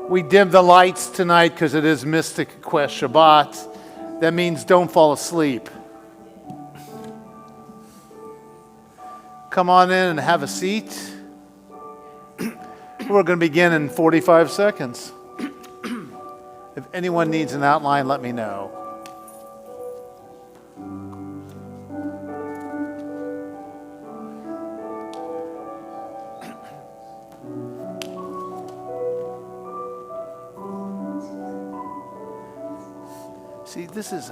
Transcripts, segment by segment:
We dim the lights tonight because it is Mystic Quest Shabbat. That means don't fall asleep. Come on in and have a seat. We're going to begin in 45 seconds. If anyone needs an outline, let me know. See, this is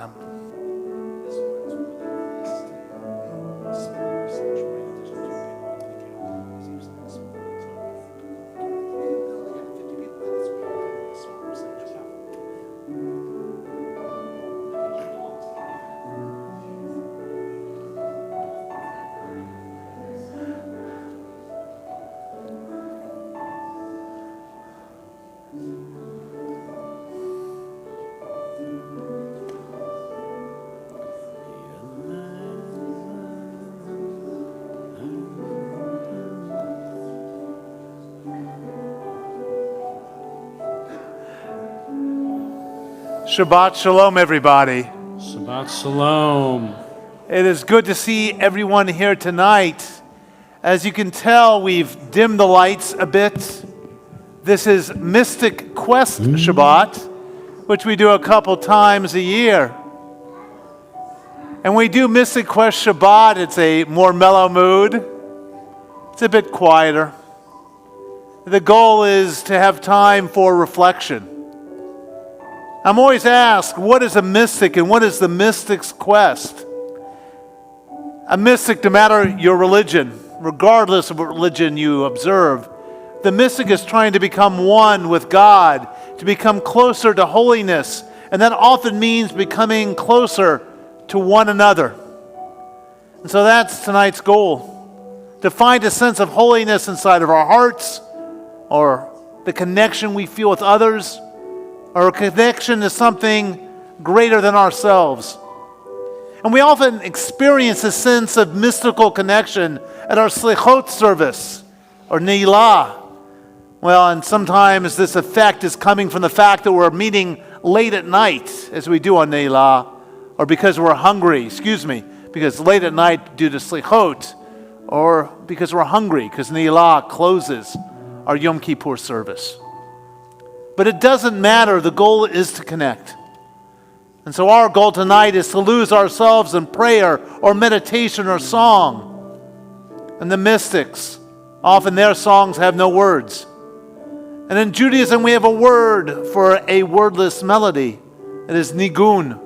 Shabbat Shalom, everybody. Shabbat Shalom. It is good to see everyone here tonight. As you can tell, we've dimmed the lights a bit. This is Mystic Quest Shabbat, which we do a couple times a year. And we do Mystic Quest Shabbat, it's a more mellow mood. It's a bit quieter. The goal is to have time for reflection. I'm always asked, what is a mystic and what is the mystic's quest? A mystic, no matter your religion, regardless of what religion you observe, the mystic is trying to become one with God, to become closer to holiness, and that often means becoming closer to one another. And so that's tonight's goal, to find a sense of holiness inside of our hearts, or the connection we feel with others, or a connection to something greater than ourselves. And we often experience a sense of mystical connection at our Slichot service, or Neilah. Well, and sometimes this effect is coming from the fact that we're meeting late at night, as we do on Neilah, or because we're hungry, because late at night due to Slichot, or because we're hungry, because Neilah closes our Yom Kippur service. But it doesn't matter. The goal is to connect. And so our goal tonight is to lose ourselves in prayer or meditation or song. And the mystics, often their songs have no words. And in Judaism we have a word for a wordless melody. It is nigun.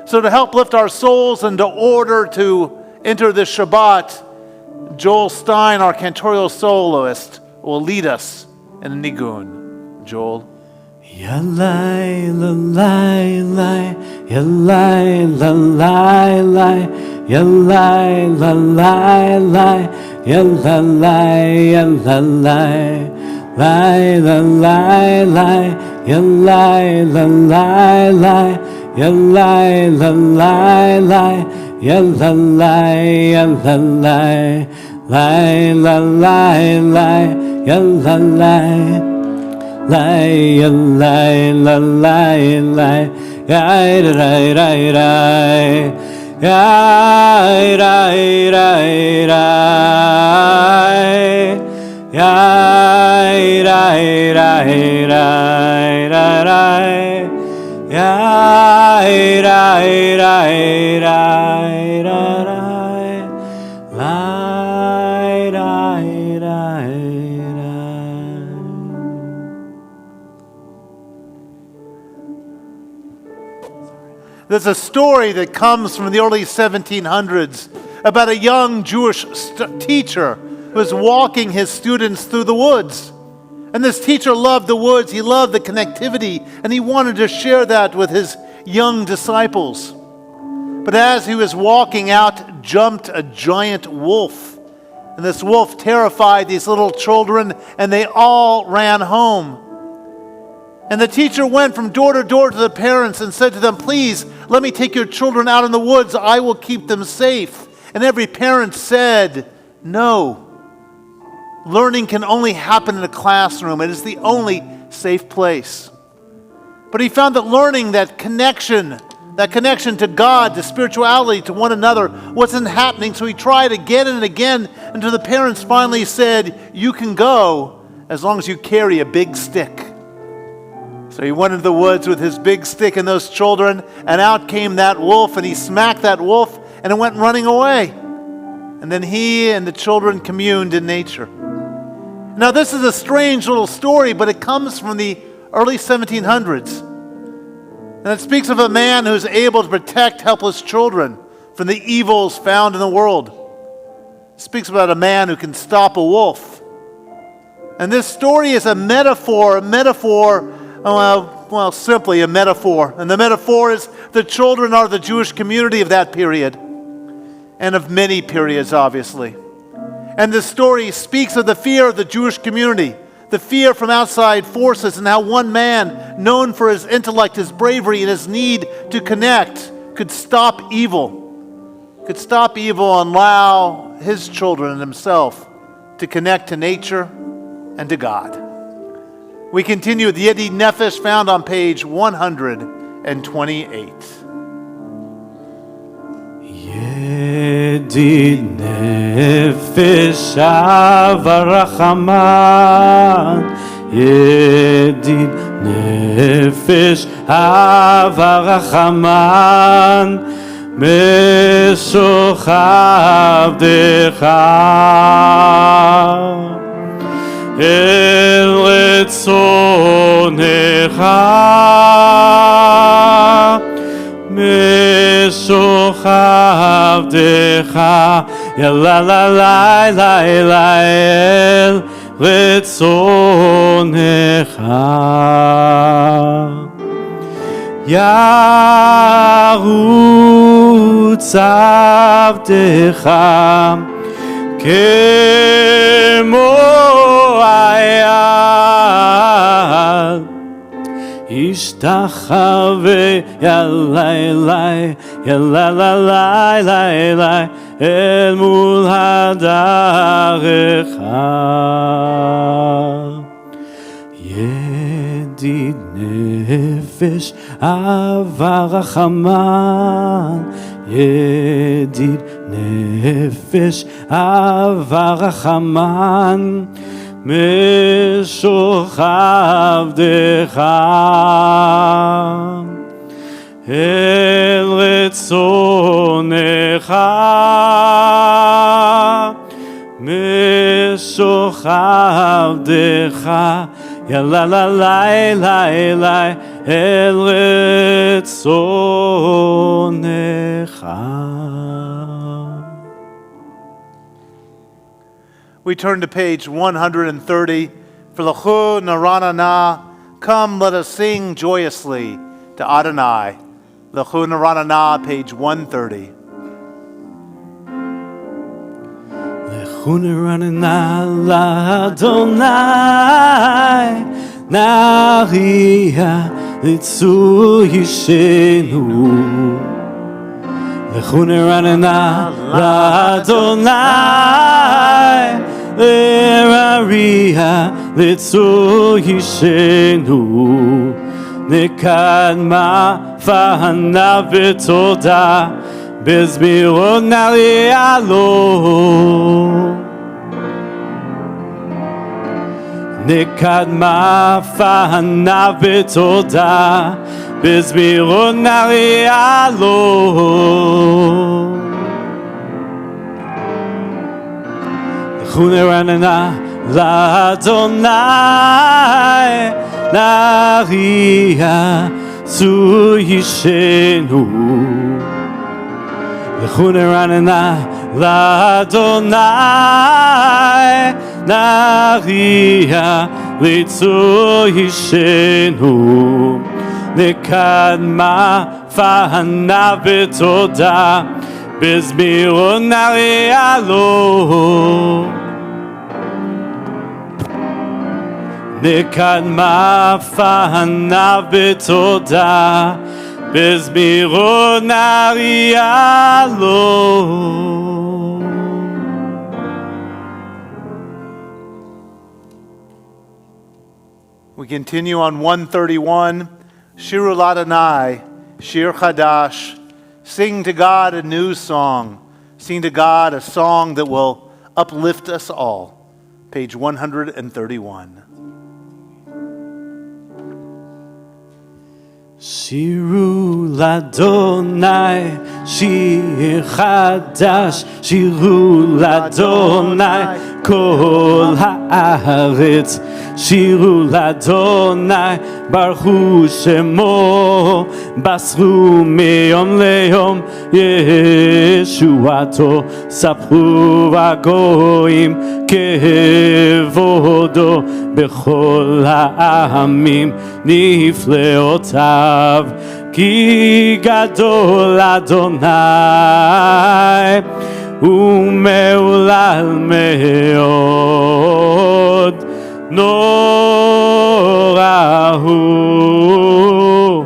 So to help lift our souls and to order to enter this Shabbat, Joel Stein, our cantorial soloist, will lead us in a nigun. Joel. Yalai lalai lai, yalai lalai lai, yalai lalai lai, yalai lalai, lai lalai lai, yalai lalai lai, yalai lalai lai, yalai lalai, lai lalai lai, yalai. Lai lai la lai lai, yai rai rai rai, yai rai rai rai, yai rai rai rai rai, yai rai rai rai rai, lai rai rai. There's a story that comes from the early 1700s about a young Jewish teacher who was walking his students through the woods. And this teacher loved the woods, he loved the connectivity, and he wanted to share that with his young disciples. But as he was walking out, jumped a giant wolf. And this wolf terrified these little children, and they all ran home. And the teacher went from door to door to the parents and said to them, "Please, let me take your children out in the woods. I will keep them safe." And every parent said, "No. Learning can only happen in a classroom. It is the only safe place. But he found that learning that connection to God, to spirituality, to one another, wasn't happening. So he tried again and again until the parents finally said, "You can go as long as you carry a big stick." So he went into the woods with his big stick and those children, and out came that wolf, and he smacked that wolf, and it went running away. And then he and the children communed in nature. Now this is a strange little story, but it comes from the early 1700s. And it speaks of a man who's able to protect helpless children from the evils found in the world. It speaks about a man who can stop a wolf. And this story is a metaphor, simply a metaphor. And the metaphor is the children are the Jewish community of that period, and of many periods, obviously. And this story speaks of the fear of the Jewish community, the fear from outside forces, and how one man, known for his intellect, his bravery, and his need to connect, could stop evil and allow his children and himself to connect to nature and to God. We continue with Yedi Nefesh, found on page 128. Yedi Nefesh Avarachaman, Yedi Nefesh Avarachaman, Meshochav Decha El Retzonecha, Meshochav Decha, Yalla la la la la El Retzonecha, Yarutz Avdecha Kemo Ayal Ishtachave Yalai Yalalai El Mul Hadarecha Yedid Nefesh Avarachaman, Yedid Nefesh Avarachaman, Meshochav Decha El Retzonecha, Meshochav Decha Yalla la la la la El Retzonecha. We turn to page 130 for L'chu Naranana. Come, let us sing joyously to Adonai. L'chu Naranana, page 130. L'chu Naranana l'Adonai, Nariya l'tzu yishenu. L'chu Naranana l'Adonai, Nariya l'tzu yishenu. Nekadma fahana v'toda, Bezmirot narialo. Nekadma fahana v'toda, Bezmirot narialo. L'chu naranana l'Adonai, Nariya zu yishenu. L'chu naranana l'Adonai, Nariya l'tzu yishenu. Nekadma fahana v'toda, Bezmirot narialo. Nekadma fahana v'toda, Bezmirot narialo. We continue on 131, Shiru Ladonai, Shir Chadash. Sing to God a new song. Sing to God a song that will uplift us all. Page 131. שירו לאדוני, שיר חדש, שירו לאדוני, כל הארץ. שירו לאדוני, ברכו שמו, בסרו מיום ליום, ישועתו, ספרו הגויים, כבודו, בכל העמים, נפלאותיו, כי גדול אדוני, ומהולל מאוד, נורא הוא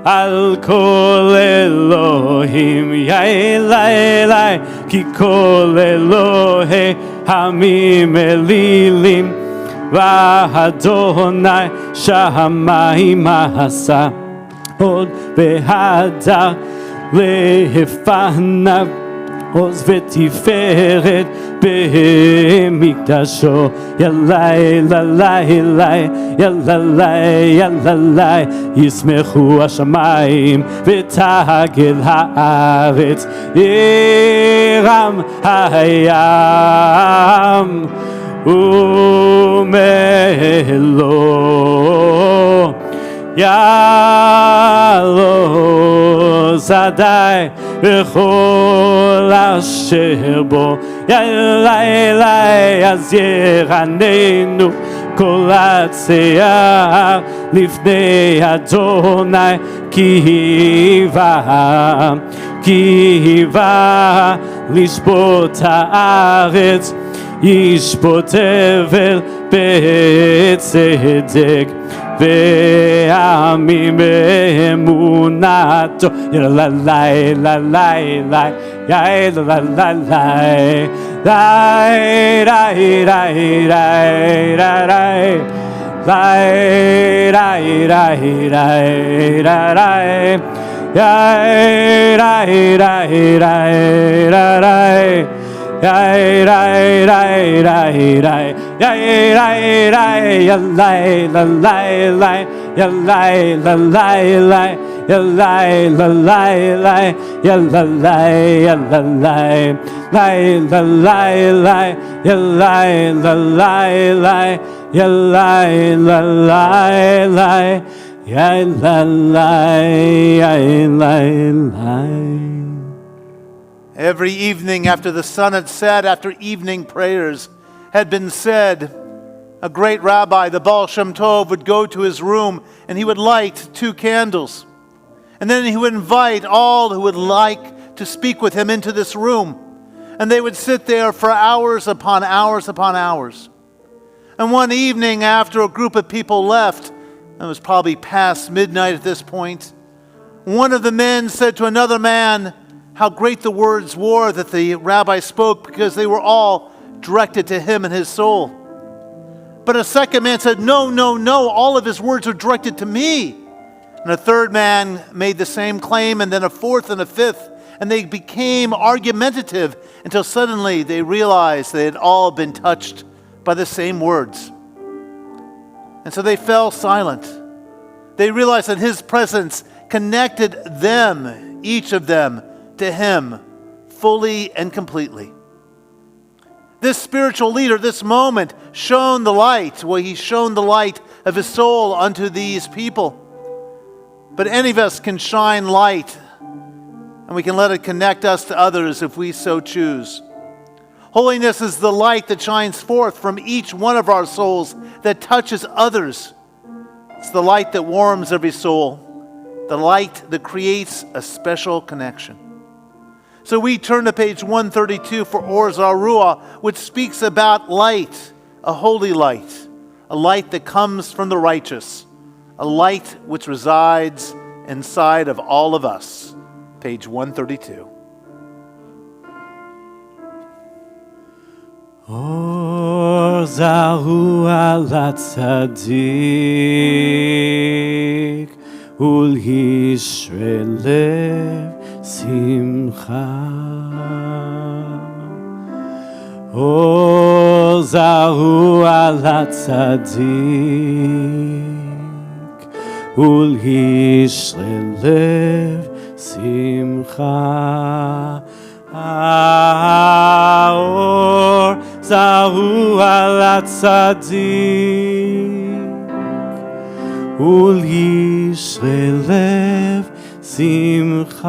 על כל אלוהים, יאלי, כי כל אלוהי עמים אלילים, ואדוני שמיים עשה, עוד בהדר לפניו, עוז ותפארת במקדשו. יאלי, יאלי, יאלי, יאלי, ישמחו השמיים ותגל הארץ, ירם הים ומלוא יעלוז עדי וכל אשר בו. יאלי, אז ירננו כל הצער לפני אדוני, כי בא לשפוט הארץ, ישפוט אבל בצדק, ועמים באמונתו. יאללה, Every evening after the sun had set, after evening prayers had been said, a great rabbi, the Baal Shem Tov, would go to his room and he would light 2 candles. And then he would invite all who would like to speak with him into this room. And they would sit there for hours upon hours upon hours. And one evening after a group of people left, it was probably past midnight at this point, one of the men said to another man how great the words were that the rabbi spoke, because they were all directed to him and his soul. But a second man said, no, all of his words are directed to me. And a third man made the same claim, and then a fourth and a fifth, and they became argumentative until suddenly they realized they had all been touched by the same words. And so they fell silent. They realized that his presence connected them, each of them, to him fully and completely. This spiritual leader, this moment, shone the light. Well, he shone the light of his soul unto these people. But any of us can shine light, and we can let it connect us to others if we so choose. Holiness is the light that shines forth from each one of our souls that touches others. It's the light that warms every soul, the light that creates a special connection. So we turn to page 132 for Or Zarua, which speaks about light, a holy light, a light that comes from the righteous, a light which resides inside of all of us. Page 132. Oh זרוע לצדיק ולישרי לב שמחה. אור זרוע לצדיק ולישרי לב שמחה. האור זרוע לצדיק ולישרי לב שמחה.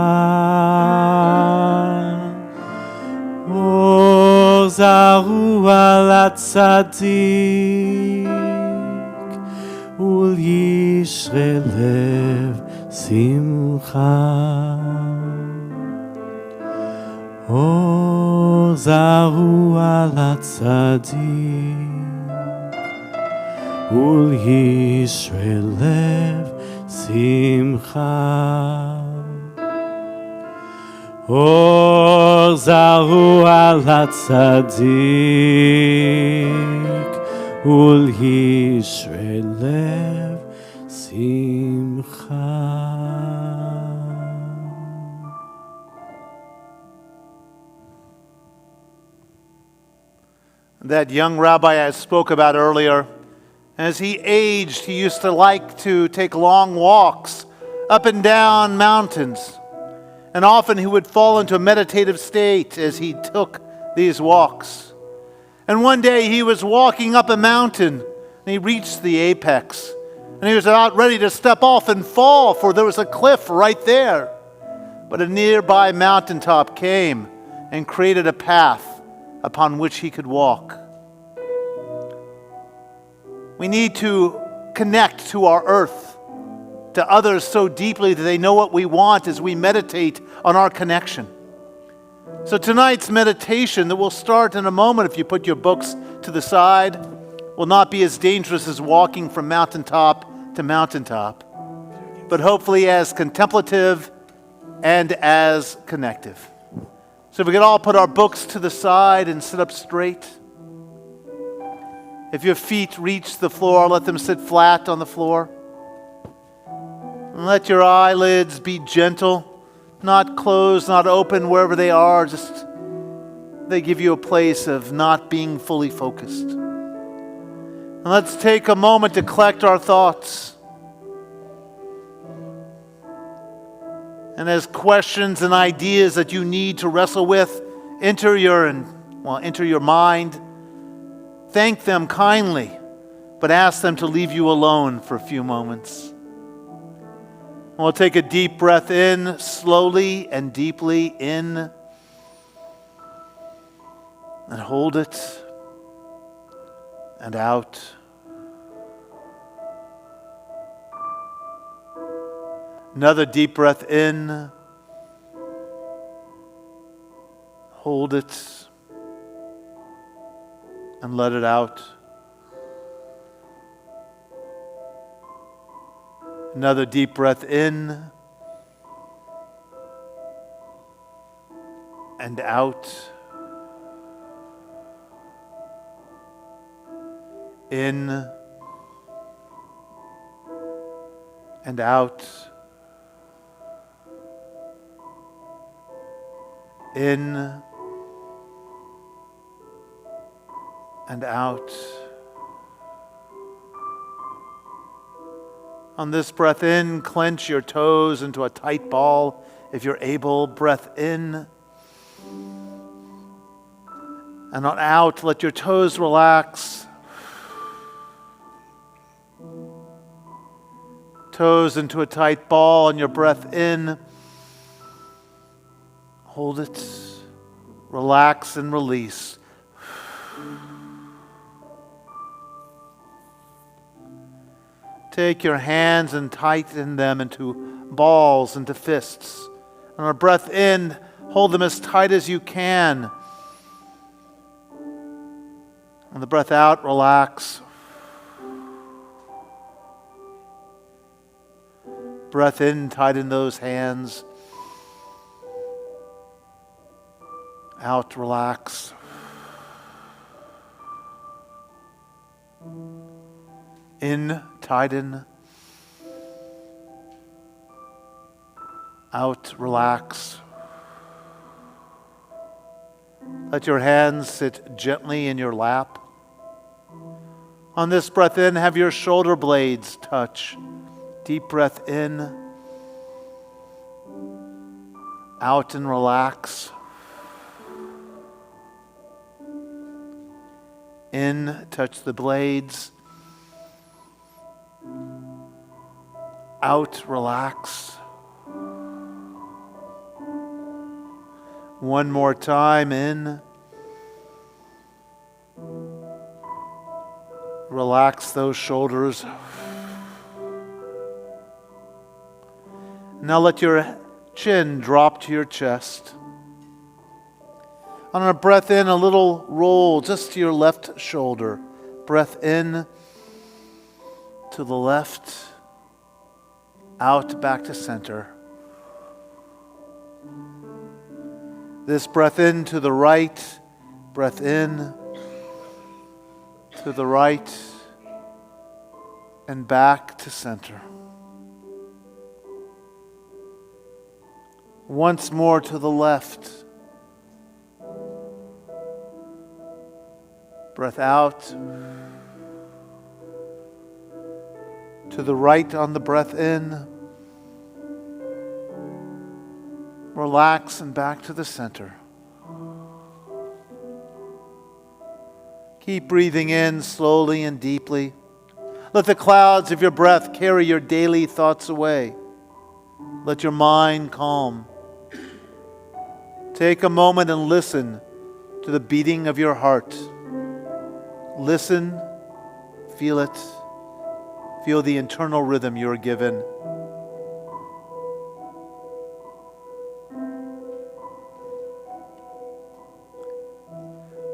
אור זרוע לצדיק ולישרי לב שמחה. אור זרוע לצדיק ולישרי לב שמחה. אור זרוע לצדיק ולישרי לב שמחה. That young rabbi I spoke about earlier, as he aged, he used to like to take long walks up and down mountains. And often he would fall into a meditative state as he took these walks. And one day he was walking up a mountain and he reached the apex. And he was about ready to step off and fall, for there was a cliff right there. But a nearby mountaintop came and created a path upon which he could walk. We need to connect to our earth, to others so deeply that they know what we want as we meditate on our connection. So tonight's meditation that will start in a moment, if you put your books to the side, will not be as dangerous as walking from mountaintop to mountaintop, but hopefully as contemplative and as connective. So if we could all put our books to the side and sit up straight. If your feet reach the floor, let them sit flat on the floor. And let your eyelids be gentle, not closed, not open, wherever they are. Just they give you a place of not being fully focused. And let's take a moment to collect our thoughts. And as questions and ideas that you need to wrestle with enter your mind, thank them kindly, but ask them to leave you alone for a few moments. And we'll take a deep breath in, slowly and deeply in, and hold it, and out. Another deep breath in, hold it, and let it out. Another deep breath in and out. In and out. In and out. On this breath in, clench your toes into a tight ball if you're able. Breath in. And on out, let your toes relax. Toes into a tight ball, and your breath in. Hold it. Relax and release. Take your hands and tighten them into balls, into fists. On a breath in, hold them as tight as you can. On the breath out, relax. Breath in, tighten those hands. Out, relax. In, tighten. Out, relax. Let your hands sit gently in your lap. On this breath in, have your shoulder blades touch. Deep breath in. Out and relax. In, touch the blades. Out, relax. One more time, in. Relax those shoulders. Now let your chin drop to your chest. On a breath in, a little roll just to your left shoulder. Breath in to the left, out, back to center. This breath in to the right, breath in to the right, and back to center. Once more to the left. Breath out. To the right on the breath in. Relax and back to the center. Keep breathing in slowly and deeply. Let the clouds of your breath carry your daily thoughts away. Let your mind calm. Take a moment and listen to the beating of your heart. Listen, feel it. Feel the internal rhythm you are given.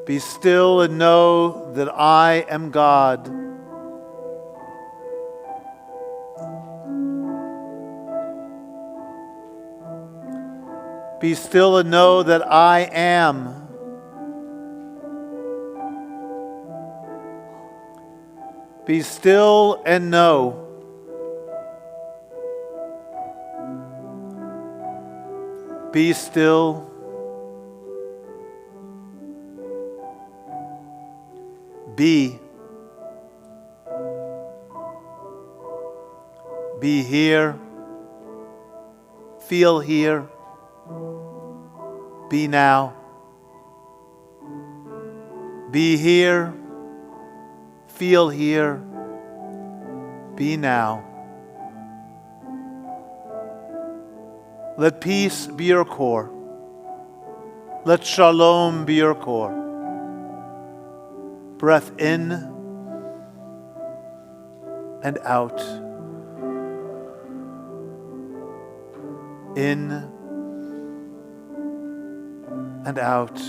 Be still and know that I am God. Be still and know that I am. Be still and know. Be still. Be. Be here. Feel here. Be now. Be here. Feel here. Be now. Let peace be your core. Let shalom be your core. Breath in and out. In and out.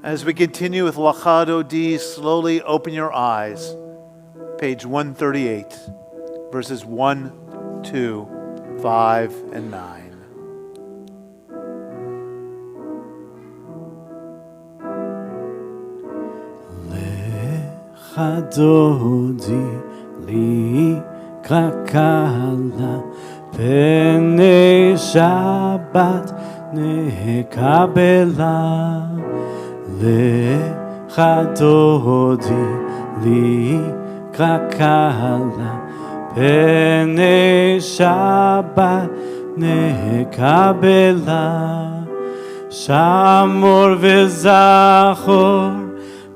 As we continue with Lachado D, slowly open your eyes. Page 138, verses 1, 2, 5, and 9. Dodi li kakala pene Shabbat nekabela lecha dodi li kakala pene Shabbat nekabela shamor vezachor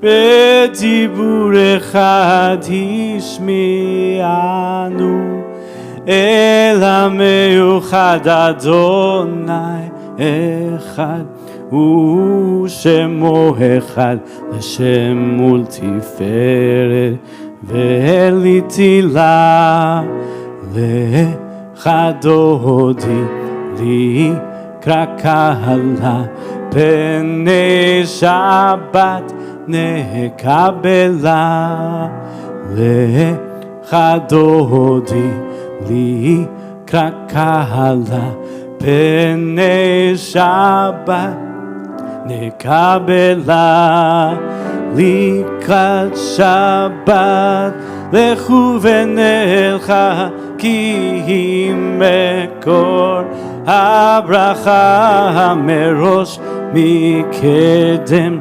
בדיבור אחד השמיענו אל המיוחד אדוני אחד ושמו אחד לשם ולתפארת ולתהילה לך דודי לי קהלה פני שבת נקבלה לך דודי לי קהלה פני שבת נקבלה לקראת שבת, לכו ונלכה, כי היא מקור הברכה מראש מקדם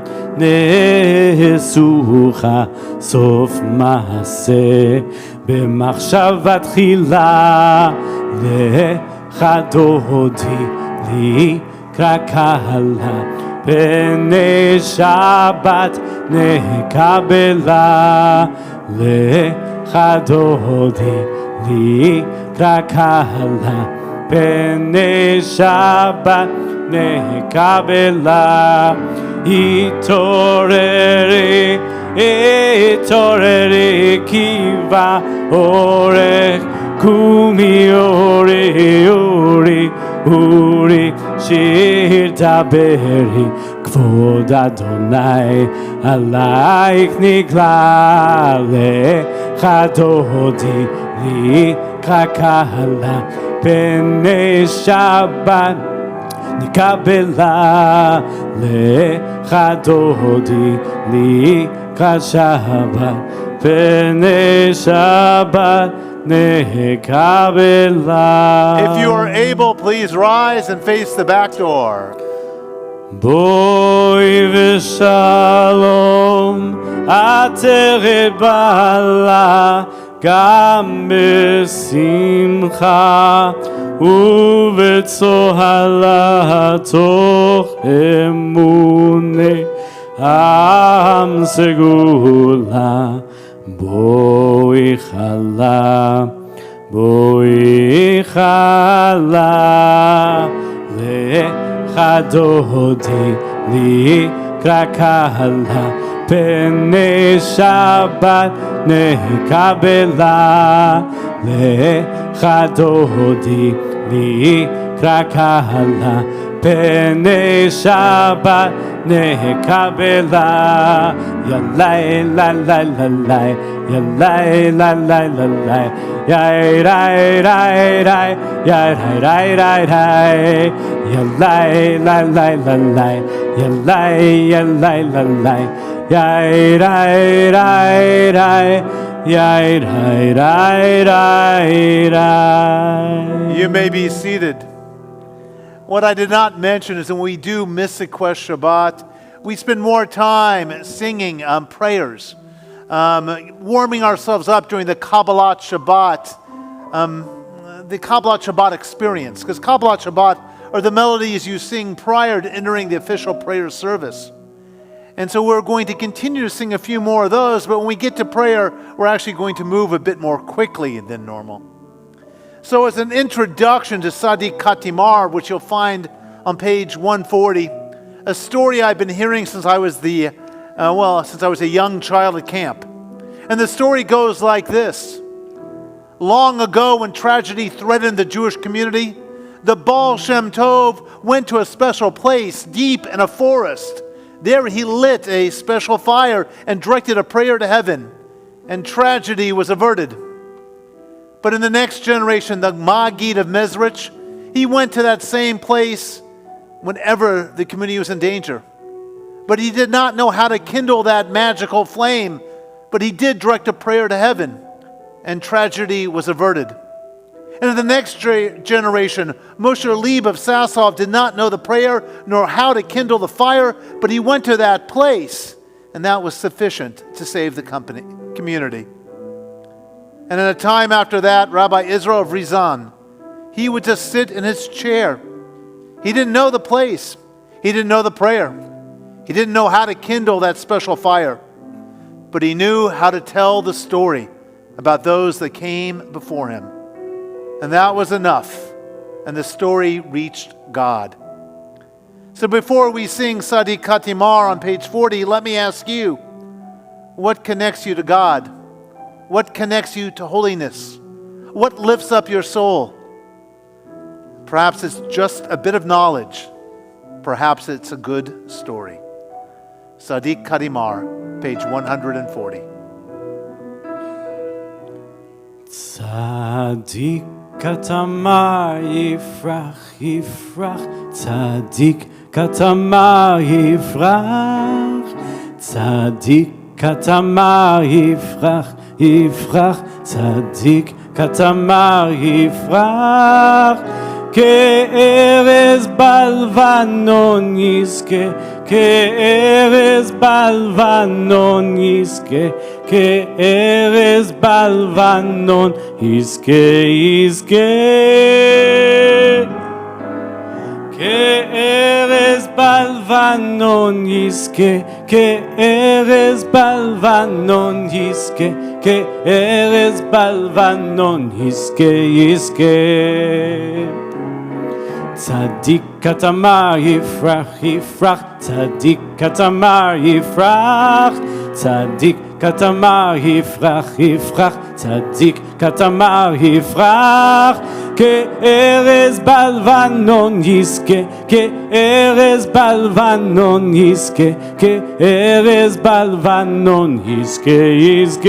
נשוכה סוף מעשה במחשבה תחילה לך דודי לקרא קהלה פני שבת נקבלה לך דודי לקרא קהלה פני שבת נקבלה התעוררי התעוררי כי באורך קומי אורי אורי אורי שיר דברי כבוד אדוני עלייך נגלה לך דודי לקרא קהלה פני שבת נקבלה לך דודי לקראת שבת פני שבת נקבלה. If you are able, please rise and face the back door. בואי ושלום עטרת בעלה גם בשמחה ובצוהלה תוך אמוני עם סגולה בואי חלה בואי חלה לך דודי לקרא קהלה פני שבת נקבלה לך דודי לקרא קהלה פני שבת נקבלה ילאי לה לה לה לה ילאי לה לה לה לה יאי ראי ראי ראי יאי ראי ראי ראי ילאי לה לה לה לה ילאי ילאי לה לה יאי ראי ראי ראי yai rai rai rai rai. You may be seated. What I did not mention is when we do Mystic Quest Shabbat, we spend more time singing prayers, warming ourselves up during the Kabbalat Shabbat, the Kabbalat Shabbat experience. Because Kabbalat Shabbat are the melodies you sing prior to entering the official prayer service. And so we're going to continue to sing a few more of those, but when we get to prayer, we're actually going to move a bit more quickly than normal. So as an introduction to Sadiq Katimar, which you'll find on page 140, a story I've been hearing since I was a young child at camp. And the story goes like this. Long ago, when tragedy threatened the Jewish community, the Baal Shem Tov went to a special place deep in a forest. There he lit a special fire and directed a prayer to heaven, and tragedy was averted. But in the next generation, the Maggid of Mezrich, he went to that same place whenever the community was in danger. But he did not know how to kindle that magical flame, but he did direct a prayer to heaven, and tragedy was averted. And in the next generation, Moshe Leib of Sassov did not know the prayer nor how to kindle the fire, but he went to that place, and that was sufficient to save the community. And in a time after that, Rabbi Israel of Rizan, he would just sit in his chair. He didn't know the place. He didn't know the prayer. He didn't know how to kindle that special fire. But he knew how to tell the story about those that came before him. And that was enough. And the story reached God. So before we sing Sadiq Katimar on page 40, let me ask you, what connects you to God? What connects you to holiness? What lifts up your soul? Perhaps it's just a bit of knowledge. Perhaps it's a good story. Sadiq Katimar, page 140. Sadiq Katimar yifrach yifrach, Sadiq Katimar yifrach, צדיק כתמר יפרח, יפרח, צדיק כתמר יפרח, כארז בלבנון יזכה, כארז בלבנון יזכה, כארז בלבנון יזכה, יזכה. כארז בלבנון יזכה, כארז בלבנון יזכה, כארז בלבנון יזכה, יזכה. צדיק כתמר יפרח, יפרח, צדיק כתמר יפרח, צדיק כתמר יפרח, יפרח, צדיק כתמר יפרח, כארז בלבנון יזכה, כארז בלבנון יזכה, כארז בלבנון יזכה, יזכה.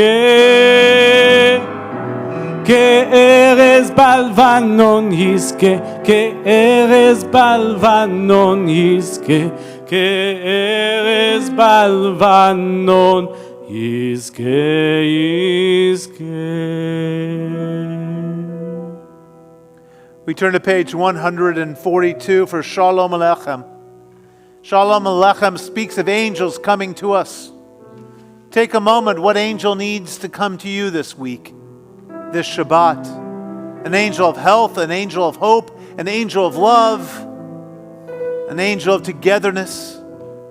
כארז בלבנון יזכה, כארז בלבנון יזכה, כארז בלבנון יזכה, יזכה. We turn to page 142 for Shalom Aleichem. Shalom Aleichem speaks of angels coming to us. Take a moment. What angel needs to come to you this week, this Shabbat? An angel of health, an angel of hope, an angel of love, an angel of togetherness,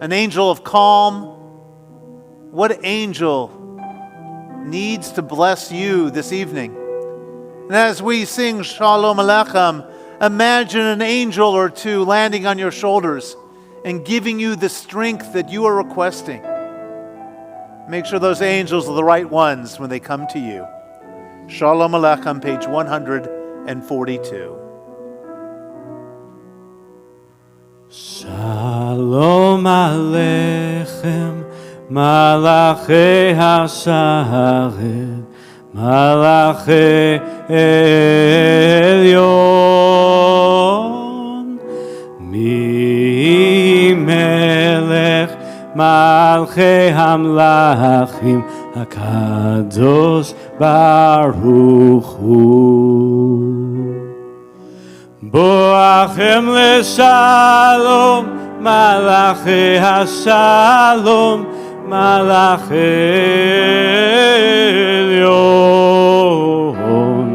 an angel of calm. What angel needs to bless you this evening? And as we sing Shalom Aleichem, imagine an angel or two landing on your shoulders and giving you the strength that you are requesting. Make sure those angels are the right ones when they come to you. Shalom Aleichem, page 142. Shalom Aleichem, Malachi HaSharet, Malachi Elyon, Mi Melech Malchei Hamlachim HaKadosh Baruch Hu. Boachem leshalom, Malachi HaShalom, Malachi Elyon,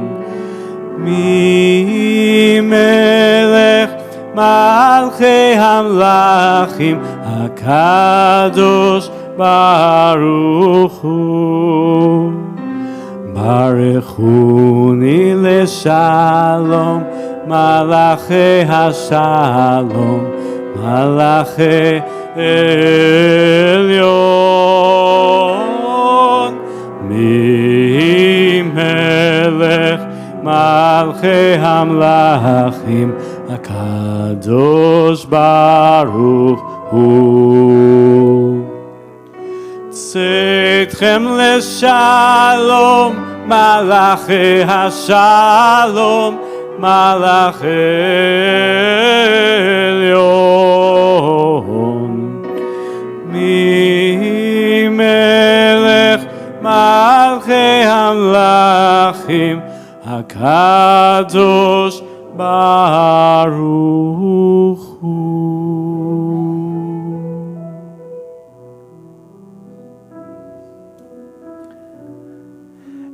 Mi Melech Malchei Hamlachim HaKadosh Baruch Hu. Barechuni leshalom, Malachi HaShalom, Malachi Elyon, Mi Melech Malchei Hamlachim HaKadosh Baruch Hu. Tzedchem leshalom, Malachi HaShalom, Malachi Elyon, Mi Melech Malchei Hamlachim HaKadosh Baruch Hu.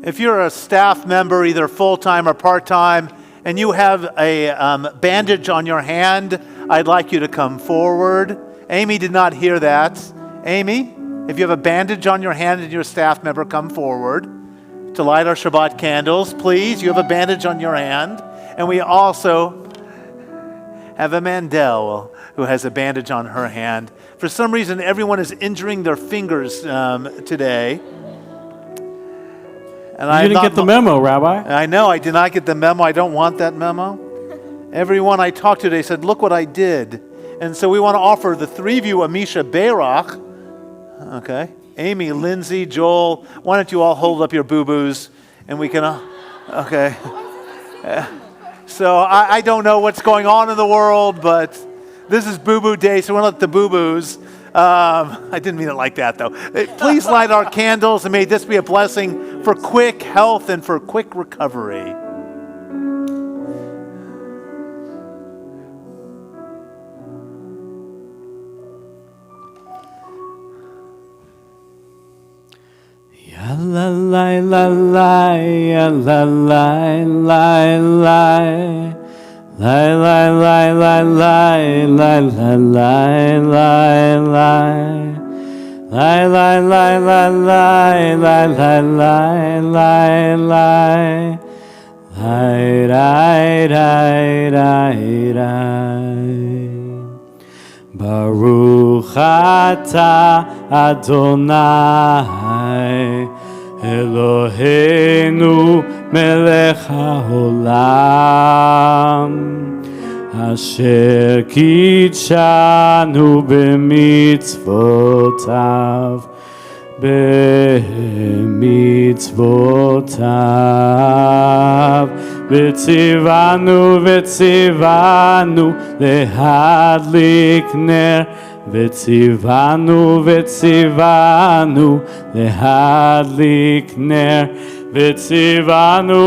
If you're a staff member, either full-time or part-time, and you have a bandage on your hand, I'd like you to come forward. Amy did not hear that. Amy, if you have a bandage on your hand and you're a staff member, come forward to light our Shabbat candles. Please, you have a bandage on your hand. And we also have a Mandel who has a bandage on her hand. For some reason, everyone is injuring their fingers today. And You didn't get the memo, Rabbi. I know, I did not get the memo. I don't want that memo. Everyone I talked to today said, look what I did. And so we want to offer the three of you Amisha Beirach. Okay. Amy, Lindsay, Joel, why don't you all hold up your boo-boos and we can, okay. So I don't know what's going on in the world, but this is boo-boo day, so we're going to let the boo-boos I didn't mean it like that, though. Please light our candles, and may this be a blessing for quick health and for quick recovery. Ya la la la la, ya la la la la. La la la la la la la la la la. La la la la la la la la la la. Rai rai rai rai rai. Baruch atah Adonai Eloheinu melech haolam asher kitshanu b'mitzvotav v'tzivanu lehadlik ner v'tzivanu lehadlik ner v'tzivanu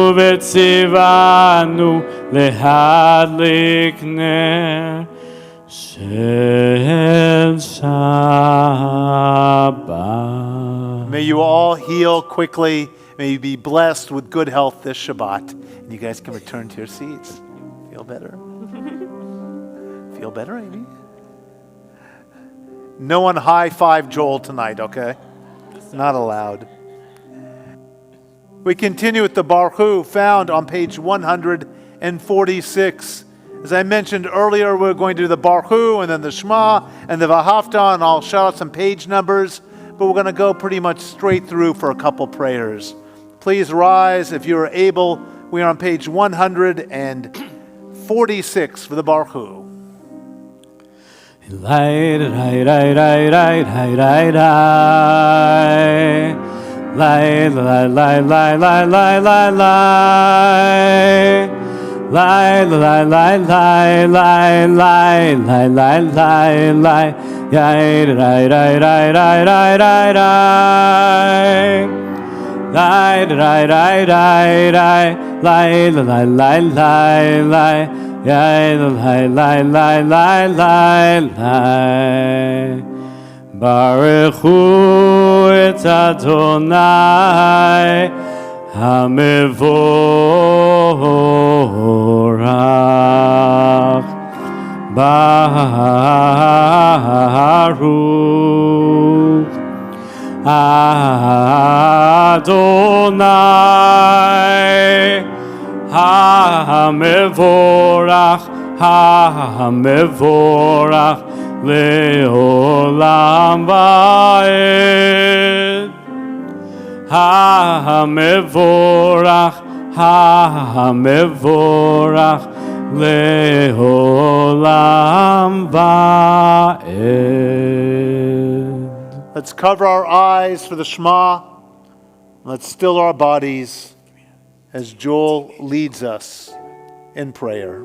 lehadlik ner shel Shabbat. May you all heal quickly. May you be blessed with good health this Shabbat. And you guys can return to your seats. Feel better? Feel better, Amy? No one high-five Joel tonight, okay? Not allowed. We continue with the Baruch Hu found on page 146. As I mentioned earlier, we're going to do the Baruch Hu and then the Shema and the V'ahavta, and I'll shout out some page numbers, but we're going to go pretty much straight through for a couple prayers. Please rise if you are able. We are on page 146 for the Baruch Hu. Lai rai rai rai rai rai rai rai. Lai lai lai lai lai lai lai lai. Lai lai lai lai lai lai lai lai lai lai. Yai rai rai rai rai rai rai rai. Lai rai rai rai rai lai lai lai lai lai. Yai lai lai lai lai lai lai. Baruch hu et Adonai hamevorach. Baruch Adonai hamevorach leolam va'ed. Hamevorach leolam va'ed. Let's cover our eyes for the Shema. Let's still our bodies as Joel leads us in prayer.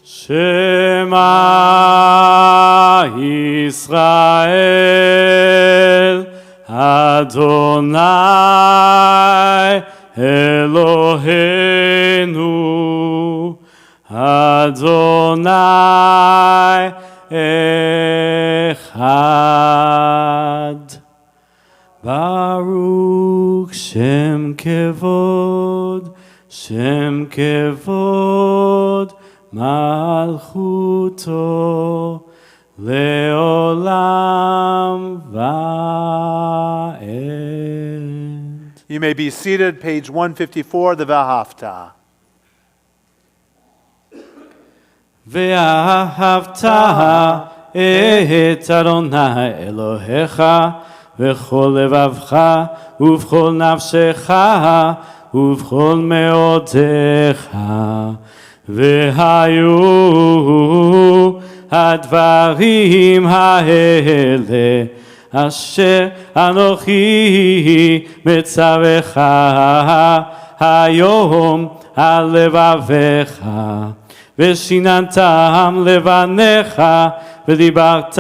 Shema Yisrael Adonai Eloheinu Adonai Echad. Baruch Shem Kevod Malchuto Leolam Va'ed. You may be seated, page 154, the V'ahavta. Ve'ahavta et Adonai Elohecha v'chol levavcha uv'chol nafshecha uv'chol meodecha והיו הדברים האלה אשר אנוכי מצווך היום על לבבך ושיננתם לבניך ודיברת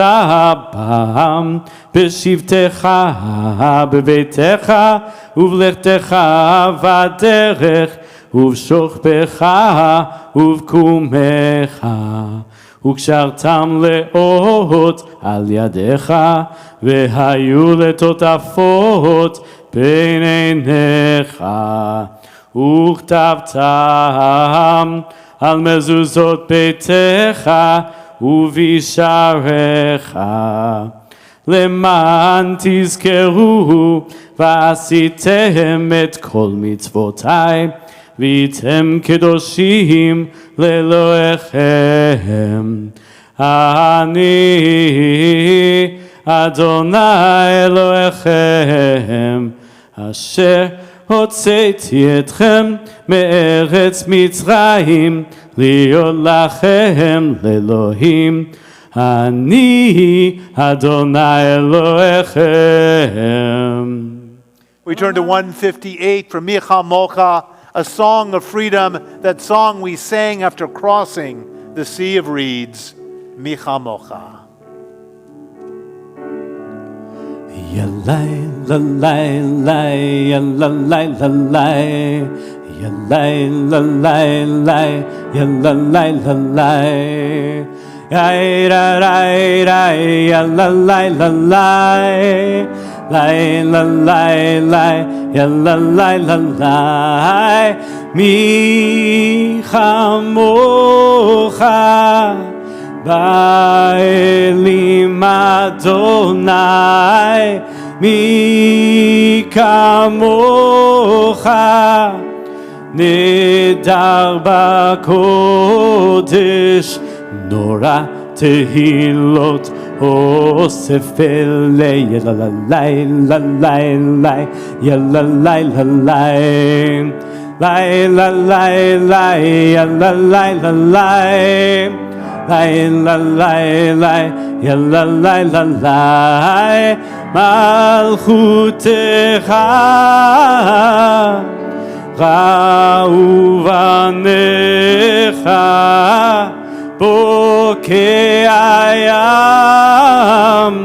בם בשבתך בביתך ובלכתך בדרך ובשוכבך ובקומך וקשרתם לאות על ידיך והיו לטוטפות בין עיניך וכתבתם על מזוזות ביתך ובשעריך למען תזכרו ועשיתם את כל מצוותיי והייתם קדושים לאלוהיכם. אני אדוני אלוהיכם אשר הוצאתי אתכם מארץ מצרים להיות לכם לאלוהים. אני אדוני אלוהיכם. We turn to 158 from Micha Mocha, a song of freedom, that song we sang after crossing the Sea of Reeds. Micha Mocha. Yalai lalai lai yalalai lalai yalai lalai lai yalalai lalai yai ra rai rai yalalai lalai lai lalai lai yalalai lalai mi chamocha Ba'elim Adonai mi kamocha nidar b'kodesh nora tehilot osef elei yalalai lalai lai yalalai lalai lai lalai lai yalalai lalai Lai la lai lai ya la lai la lai malchutecha ra'uvanecha bokei hayam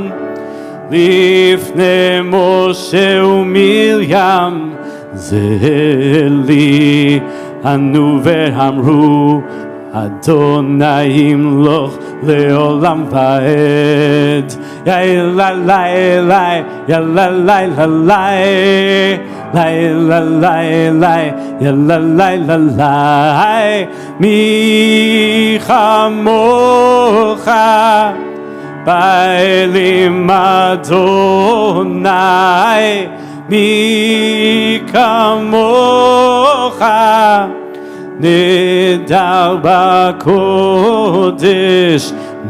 lifnei Moshe uMiriam zeli anu ve'amru Adonai imloch leolam vaed Yai la lai lai ya la lai la lai Lai la lai lai ya la lai la lai Mi chamocha Ba'elim Adonai Mi kamocha Nidar b'kodesh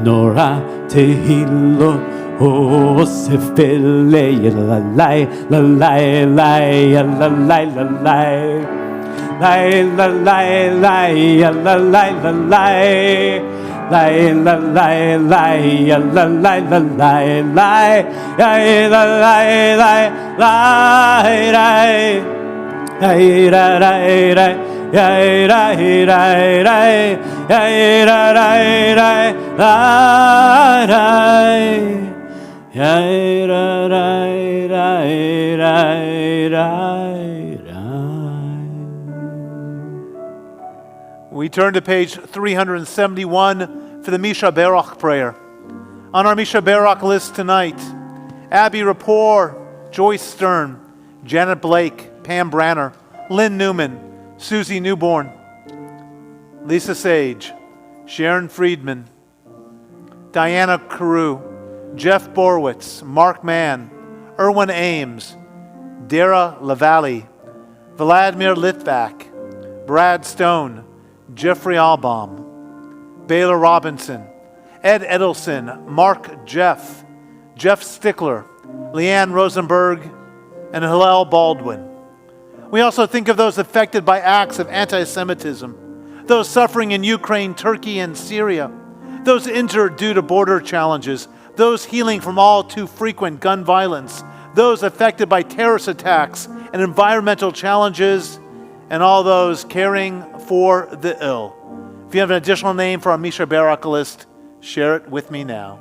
nora tehilot osef elei lalai lalai lai lalai lalai lai lalai lai lalai lalai lai lalai lai lalai lalai lai lalai lai lai lai lai Yai rai rai rai yai rai rai rai yai rai rai rai We turn to page 371 for the Misha Berach prayer. On our Misha Berach list tonight, Abby Rapport, Joyce Stern, Janet Blake, Pam Branner, Lynn Newman, Susie Newborn, Lisa Sage, Sharon Friedman, Diana Carew, Jeff Borwitz, Mark Mann, Erwin Ames, Dara Lavallee, Vladimir Litvak, Brad Stone, Jeffrey Albaum, Baylor Robinson, Ed Edelson, Mark Jeff, Jeff Stickler, Leanne Rosenberg, and Hillel Baldwin. We also think of those affected by acts of anti-Semitism, those suffering in Ukraine, Turkey, and Syria, those injured due to border challenges, those healing from all too frequent gun violence, those affected by terrorist attacks and environmental challenges, and all those caring for the ill. If you have an additional name for our Misha Barak list, share it with me now.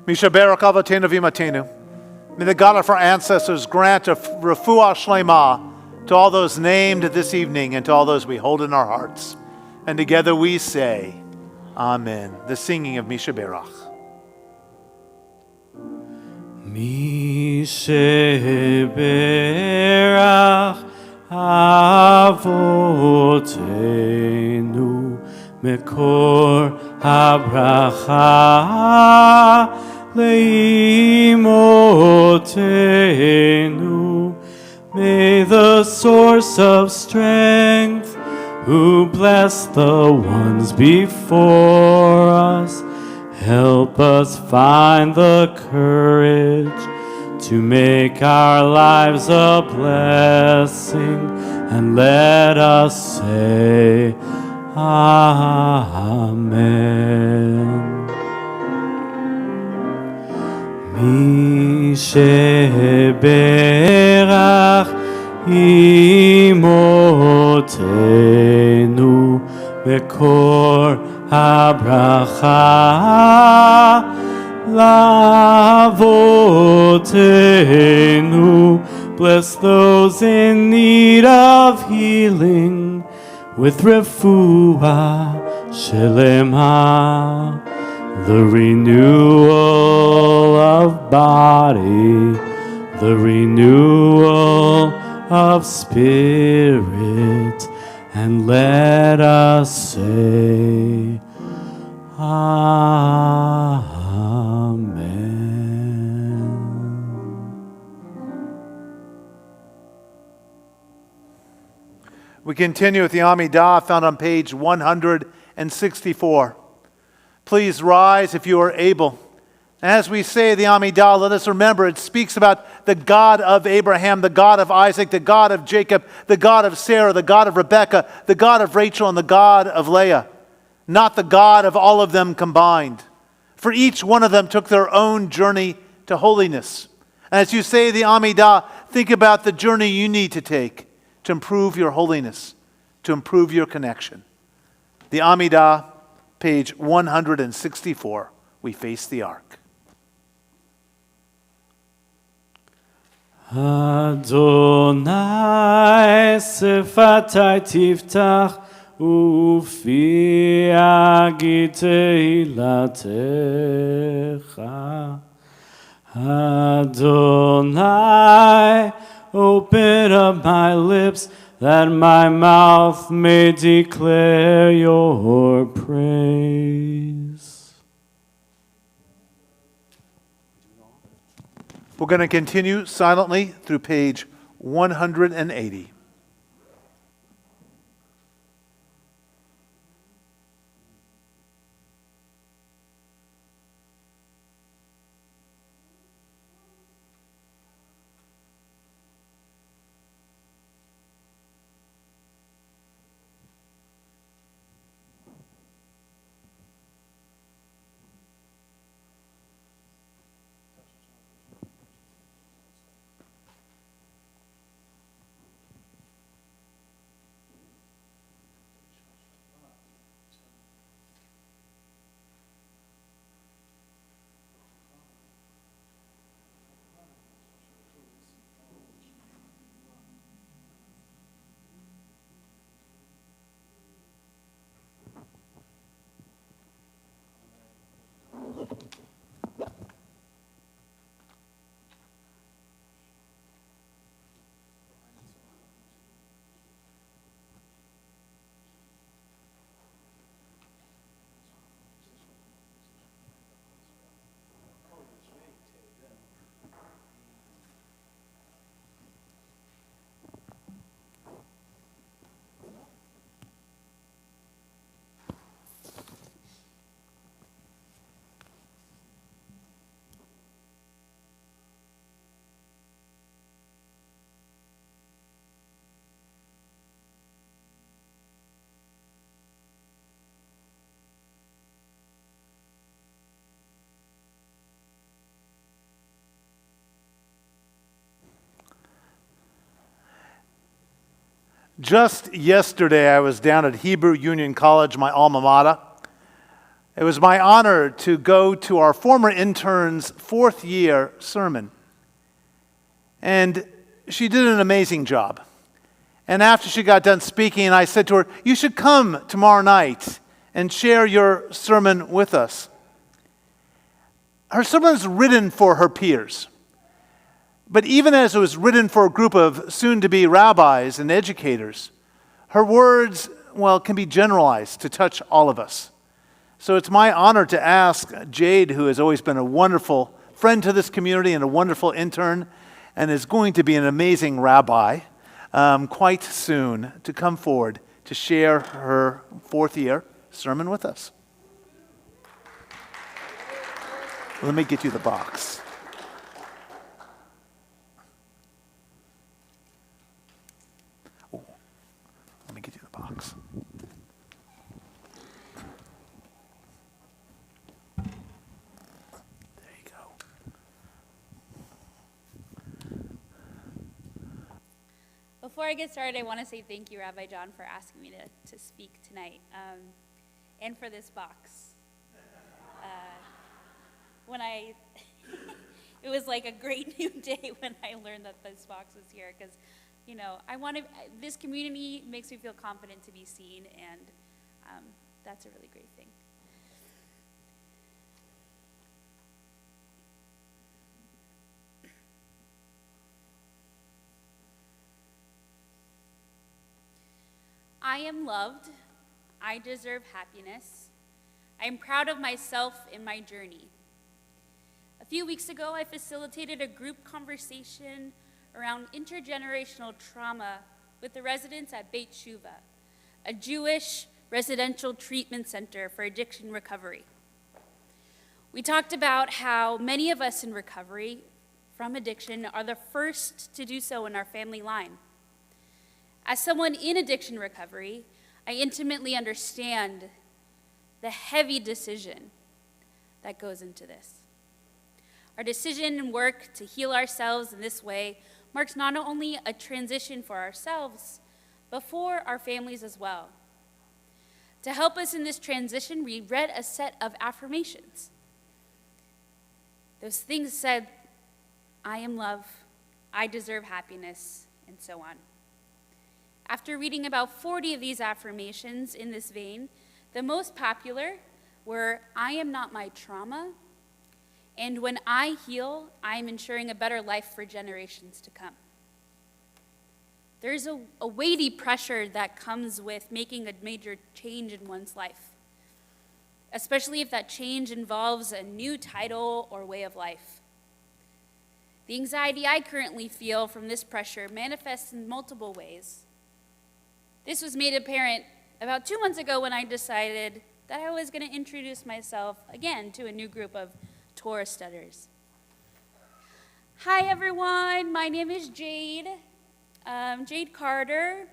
Misha Barak Avatenu Vimatenu. May the God of our ancestors grant a refuah shlema to all those named this evening and to all those we hold in our hearts. And together we say, Amen. The singing of Misha Barak. Misha Barak Avotenu Mekor habracha Leimotenu. May the source of strength, who bless the ones before us, help us find the courage to make our lives a blessing, and let us say, Amen. Misha Barak Imotenu Mekor habracha Lavotenu. Bless those in need of healing with refuah shelema, the renewal of body, the renewal of spirit, and let us say, Amen. We continue with the Amidah found on page 164. Please rise if you are able. As we say the Amidah, let us remember it speaks about the God of Abraham, the God of Isaac, the God of Jacob, the God of Sarah, the God of Rebekah, the God of Rachel, and the God of Leah, not the God of all of them combined. For each one of them took their own journey to holiness. As you say the Amidah, think about the journey you need to take to improve your holiness, to improve your connection. The Amidah, page 164, we face the ark. Adonai sefatai tiftach ufi agi tehilatecha. Adonai, open up my lips, that my mouth may declare your praise. We're going to continue silently through page 180. Just yesterday, I was down at Hebrew Union College, my alma mater. It was my honor to go to our former intern's fourth year sermon. And she did an amazing job. And after she got done speaking, I said to her, "You should come tomorrow night and share your sermon with us." Her sermon is written for her peers. But even as it was written for a group of soon-to-be rabbis and educators, her words, can be generalized to touch all of us. So it's my honor to ask Jade, who has always been a wonderful friend to this community and a wonderful intern, and is going to be an amazing rabbi quite soon, to come forward to share her fourth year sermon with us. Let me get you the box. Let me get you the box. There you go. Before I get started, I want to say thank you, Rabbi John, for asking me to speak tonight, and for this box. It was like a great new day when I learned that this box was here, because, this community makes me feel confident to be seen, and that's a really great thing. I am loved. I deserve happiness. I am proud of myself and my journey. A few weeks ago, I facilitated a group conversation around intergenerational trauma with the residents at Beit Shuvah, a Jewish residential treatment center for addiction recovery. We talked about how many of us in recovery from addiction are the first to do so in our family line. As someone in addiction recovery, I intimately understand the heavy decision that goes into this. Our decision and work to heal ourselves in this way marks not only a transition for ourselves, but for our families as well. To help us in this transition, we read a set of affirmations. Those things said, "I am love, I deserve happiness," and so on. After reading about 40 of these affirmations in this vein, the most popular were, "I am not my trauma," and "when I heal, I am ensuring a better life for generations to come." There's a weighty pressure that comes with making a major change in one's life, especially if that change involves a new title or way of life. The anxiety I currently feel from this pressure manifests in multiple ways. This was made apparent about 2 months ago when I decided that I was going to introduce myself again to a new group of Torah studiers. Hi everyone, my name is Jade. Jade Carter,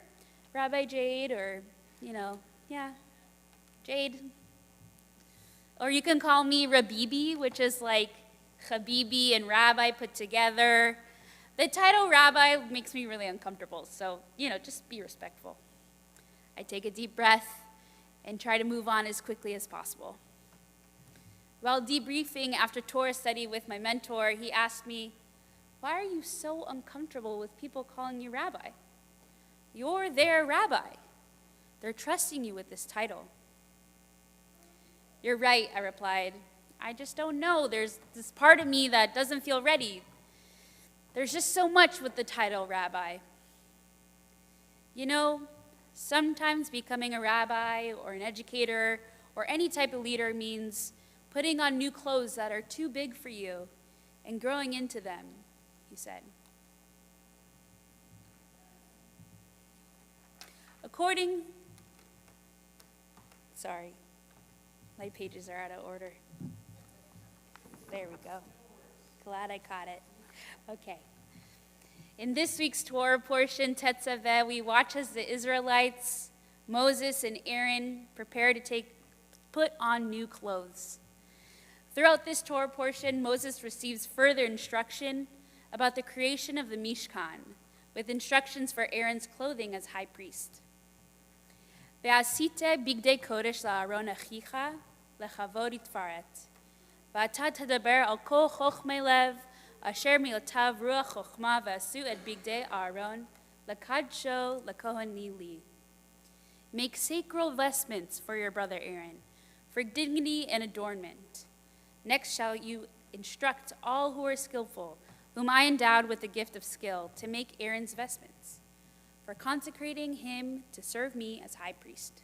Rabbi Jade, or, Jade. Or you can call me Rabibi, which is like Habibi and Rabbi put together. The title Rabbi makes me really uncomfortable, so, just be respectful. I take a deep breath and try to move on as quickly as possible. While debriefing after Torah study with my mentor, he asked me, "Why are you so uncomfortable with people calling you rabbi? You're their rabbi. They're trusting you with this title." "You're right," I replied. "I just don't know. There's this part of me that doesn't feel ready. There's just so much with the title rabbi." Sometimes becoming a rabbi or an educator or any type of leader means putting on new clothes that are too big for you and growing into them, he said. Sorry, my pages are out of order. There we go. Glad I caught it. Okay. In this week's Torah portion, Tetzaveh, we watch as the Israelites, Moses and Aaron, prepare to put on new clothes. Throughout this Torah portion, Moses receives further instruction about the creation of the Mishkan, with instructions for Aaron's clothing as high priest. Ve'asite bigdei kodesh la'aron achicha lechavod itfaret. Va'ata tadaber al kol chochmei lev asher milotav ruach chochma ve'asu et bigdei Aaron lekadsho lekohani li. Make sacred vestments for your brother Aaron, for dignity and adornment. Next shall you instruct all who are skillful, whom I endowed with the gift of skill, to make Aaron's vestments, for consecrating him to serve me as high priest.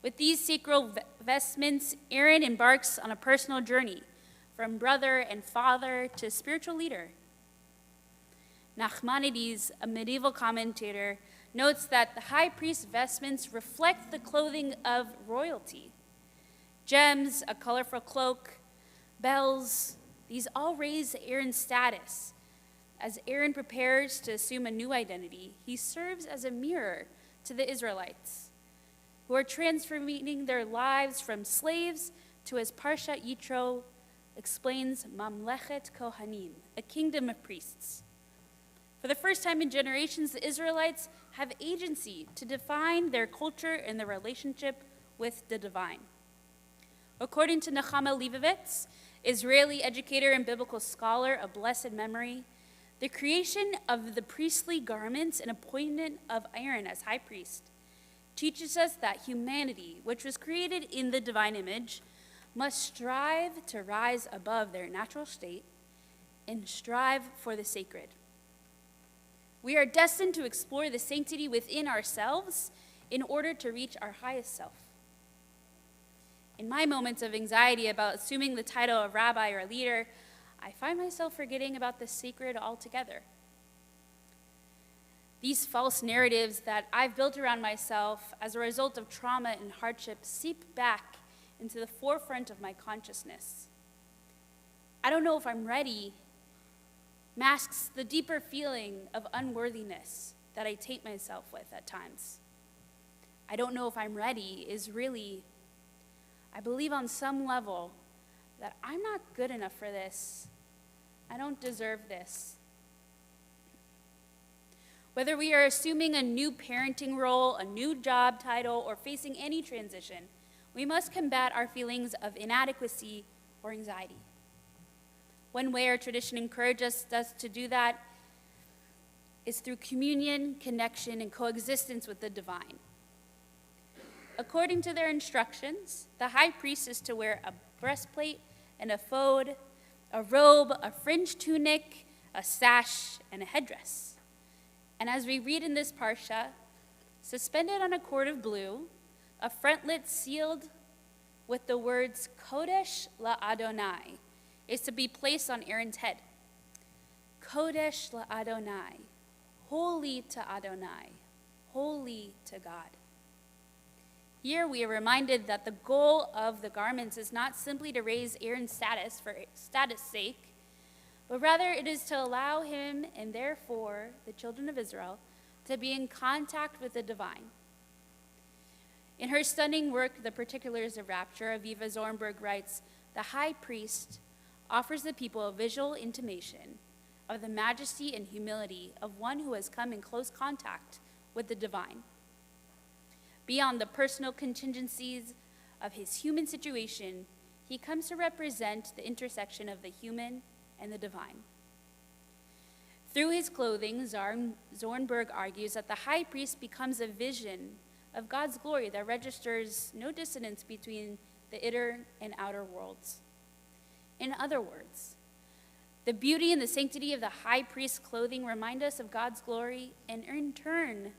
With these sacred vestments, Aaron embarks on a personal journey from brother and father to spiritual leader. Nachmanides, a medieval commentator, notes that the high priest's vestments reflect the clothing of royalty. Gems, a colorful cloak, bells, these all raise Aaron's status. As Aaron prepares to assume a new identity, he serves as a mirror to the Israelites, who are transforming their lives from slaves to, as Parshat Yitro explains, Mamlechet Kohanim, a kingdom of priests. For the first time in generations, the Israelites have agency to define their culture and their relationship with the divine. According to Nechama Leibovitz, Israeli educator and biblical scholar of blessed memory, the creation of the priestly garments and appointment of Aaron as high priest teaches us that humanity, which was created in the divine image, must strive to rise above their natural state and strive for the sacred. We are destined to explore the sanctity within ourselves in order to reach our highest self. In my moments of anxiety about assuming the title of rabbi or leader, I find myself forgetting about the sacred altogether. These false narratives that I've built around myself as a result of trauma and hardship seep back into the forefront of my consciousness. I don't know if I'm ready masks the deeper feeling of unworthiness that I taint myself with at times. I don't know if I'm ready is really, I believe on some level that I'm not good enough for this. I don't deserve this. Whether we are assuming a new parenting role, a new job title, or facing any transition, we must combat our feelings of inadequacy or anxiety. One way our tradition encourages us to do that is through communion, connection, and coexistence with the divine. According to their instructions, the high priest is to wear a breastplate and a ephod, a robe, a fringed tunic, a sash, and a headdress. And as we read in this parsha, suspended on a cord of blue, a frontlet sealed with the words Kodesh LaAdonai is to be placed on Aaron's head. Kodesh LaAdonai, holy to Adonai, holy to God. Here we are reminded that the goal of the garments is not simply to raise Aaron's status for status' sake, but rather it is to allow him, and therefore the children of Israel, to be in contact with the divine. In her stunning work, The Particulars of Rapture, Aviva Zornberg writes, the high priest offers the people a visual intimation of the majesty and humility of one who has come in close contact with the divine. Beyond the personal contingencies of his human situation, he comes to represent the intersection of the human and the divine. Through his clothing, Zornberg argues that the high priest becomes a vision of God's glory that registers no dissonance between the inner and outer worlds. In other words, the beauty and the sanctity of the high priest's clothing remind us of God's glory and in turn,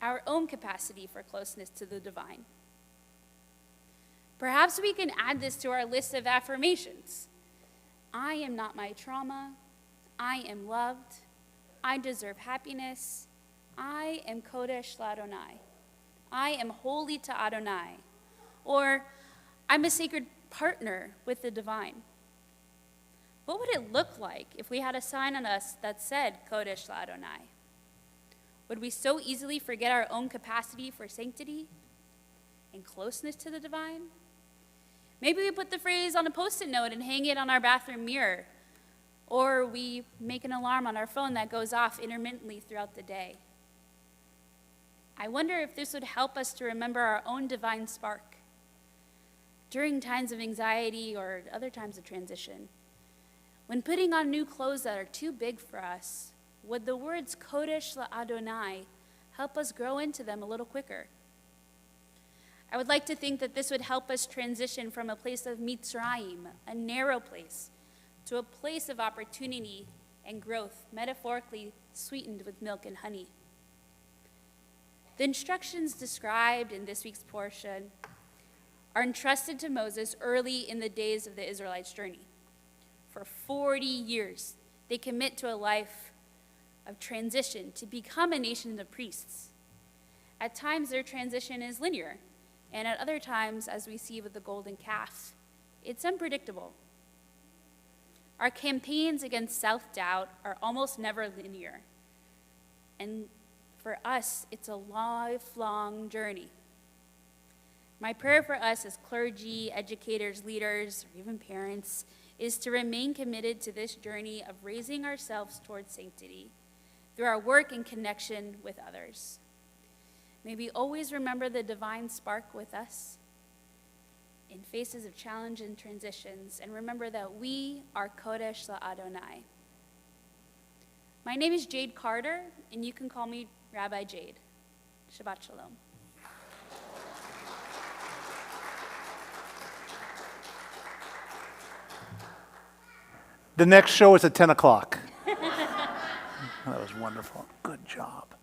our own capacity for closeness to the divine. Perhaps we can add this to our list of affirmations. I am not my trauma. I am loved. I deserve happiness. I am Kodesh LaAdonai. I am holy to Adonai. Or, I'm a sacred partner with the divine. What would it look like if we had a sign on us that said Kodesh LaAdonai? Would we so easily forget our own capacity for sanctity and closeness to the divine? Maybe we put the phrase on a Post-it note and hang it on our bathroom mirror. or we make an alarm on our phone that goes off intermittently throughout the day. I wonder if this would help us to remember our own divine spark during times of anxiety or other times of transition. When putting on new clothes that are too big for us, would the words Kodesh LaAdonai help us grow into them a little quicker? I would like to think that this would help us transition from a place of Mitzrayim, a narrow place, to a place of opportunity and growth, metaphorically sweetened with milk and honey. The instructions described in this week's portion are entrusted to Moses early in the days of the Israelites' journey. For 40 years, they commit to a life of transition to become a nation of priests. At times, their transition is linear, and at other times, as we see with the golden calf, it's unpredictable. Our campaigns against self-doubt are almost never linear, and for us, it's a lifelong journey. My prayer for us as clergy, educators, leaders, or even parents is to remain committed to this journey of raising ourselves towards sanctity through our work and connection with others. May we always remember the divine spark with us in faces of challenge and transitions, and remember that we are Kodesh LaAdonai. My name is Jade Carter, and you can call me Rabbi Jade. Shabbat Shalom. The next show is at 10 o'clock. That was wonderful. Good job.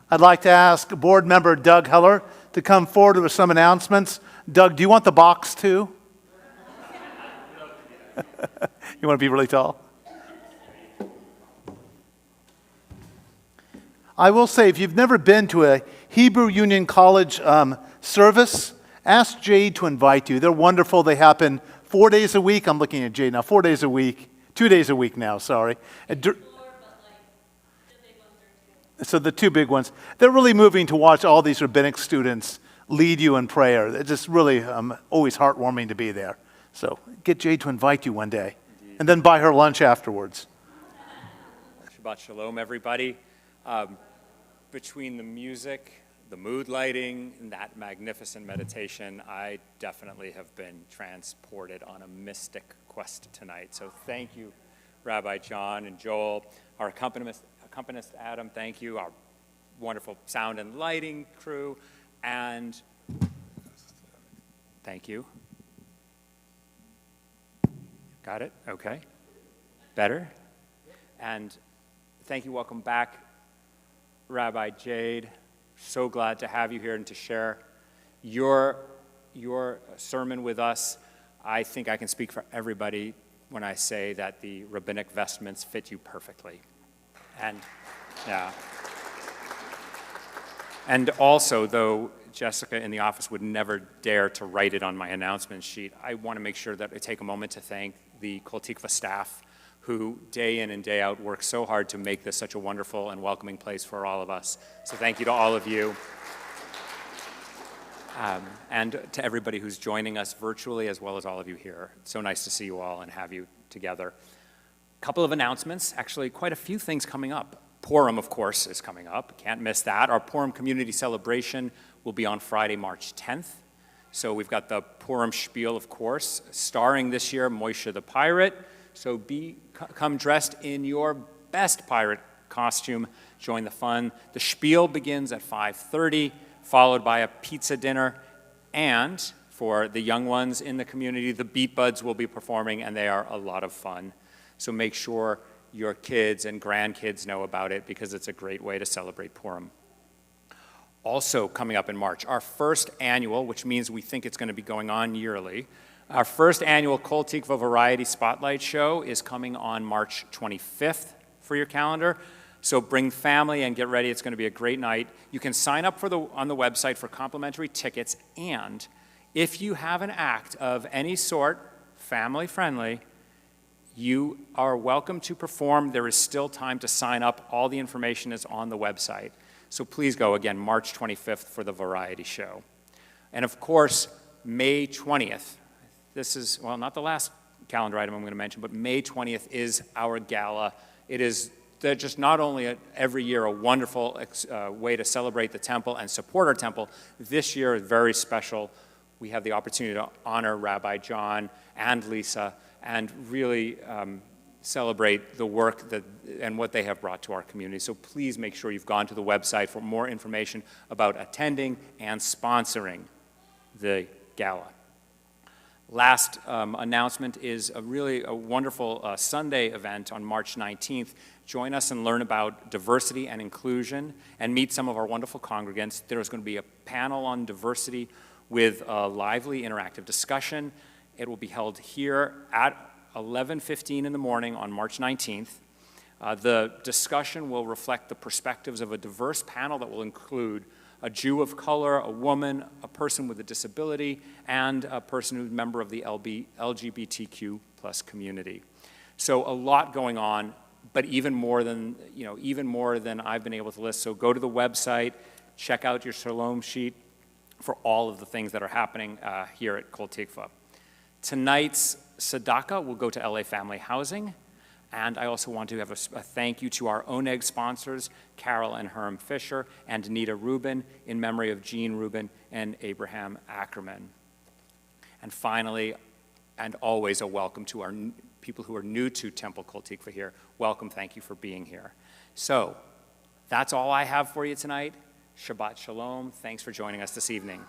I'd like to ask board member Doug Heller to come forward with some announcements. Doug, do you want the box too? You want to be really tall? I will say, if you've never been to a Hebrew Union College service, ask Jade to invite you. They're wonderful. They happen 4 days a week. I'm looking at Jade now. 4 days a week. 2 days a week now, sorry. So the two big ones. They're really moving to watch all these rabbinic students lead you in prayer. It's just really always heartwarming to be there. So get Jade to invite you one day. Indeed. And then buy her lunch afterwards. Shabbat Shalom, everybody. Between the music, the mood lighting, and that magnificent meditation, I definitely have been transported on a mystic quest tonight. So thank you, Rabbi John and Joel. Our accompanist Adam, thank you. Our wonderful sound and lighting crew. And thank you. Got it? Okay. Better? And thank you. Welcome back, Rabbi Jade. So glad to have you here and to share your sermon with us. I think I can speak for everybody when I say that the rabbinic vestments fit you perfectly. And yeah. And also, though Jessica in the office would never dare to write it on my announcement sheet, I want to make sure that I take a moment to thank the Kol Tikva staff who day in and day out work so hard to make this such a wonderful and welcoming place for all of us. So thank you to all of you. And to everybody who's joining us virtually, as well as all of you here. It's so nice to see you all and have you together. A couple of announcements, actually quite a few things coming up. Purim, of course, is coming up. Can't miss that. Our Purim community celebration will be on Friday, March 10th. So we've got the Purim spiel, of course, starring this year Moshe the Pirate. So come dressed in your best pirate costume. Join the fun. The spiel begins at 5:30, followed by a pizza dinner. And for the young ones in the community, the Beat Buds will be performing, and they are a lot of fun. So make sure your kids and grandkids know about it, because it's a great way to celebrate Purim. Also coming up in March, our first annual, which means we think it's going to be going on yearly, our first annual Kol Tikva Variety Spotlight Show is coming on March 25th for your calendar. So bring family and get ready. It's going to be a great night. You can sign up on the website for complimentary tickets. And if you have an act of any sort, family-friendly, you are welcome to perform. There is still time to sign up. All the information is on the website. So please go, again, March 25th for the Variety Show. And of course, May 20th. this is, well, not the last calendar item I'm going to mention, but May 20th is our gala. It is just not only every year a wonderful way to celebrate the temple and support our temple. This year is very special. We have the opportunity to honor Rabbi John and Lisa and really celebrate the work and what they have brought to our community. So please make sure you've gone to the website for more information about attending and sponsoring the gala. Last announcement is a really wonderful Sunday event on March 19th. Join us and learn about diversity and inclusion and meet some of our wonderful congregants. There is going to be a panel on diversity with a lively interactive discussion. It will be held here at 11:15 in the morning on March 19th. The discussion will reflect the perspectives of a diverse panel that will include a Jew of color, a woman, a person with a disability, and a person who's a member of the LGBTQ plus community. So a lot going on, but even more than I've been able to list. So go to the website, check out your Shalom sheet for all of the things that are happening here at Kol Tikva. Tonight's tzedakah will go to LA Family Housing. And I also want to have a thank you to our Oneg sponsors, Carol and Herm Fisher, and Anita Rubin, in memory of Jean Rubin and Abraham Ackerman. And finally, and always a welcome to our people who are new to Temple Kol Tikva here. Welcome, thank you for being here. So, that's all I have for you tonight. Shabbat Shalom. Thanks for joining us this evening.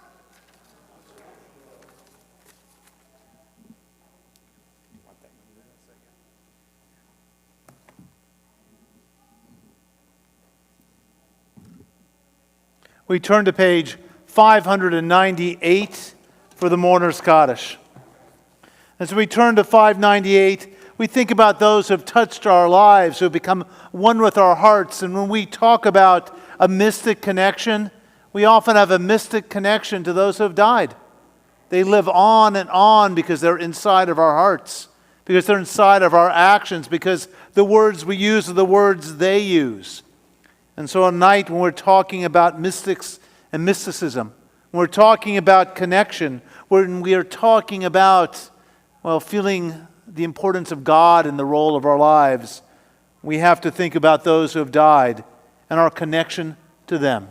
We turn to page 598 for the Mourner's Kaddish. As we turn to 598, we think about those who have touched our lives, who have become one with our hearts. And when we talk about a mystic connection, we often have a mystic connection to those who have died. They live on and on because they're inside of our hearts, because they're inside of our actions, because the words we use are the words they use. And so at night, when we're talking about mystics and mysticism, when we're talking about connection, when we are talking about, feeling the importance of God in the role of our lives, we have to think about those who have died and our connection to them.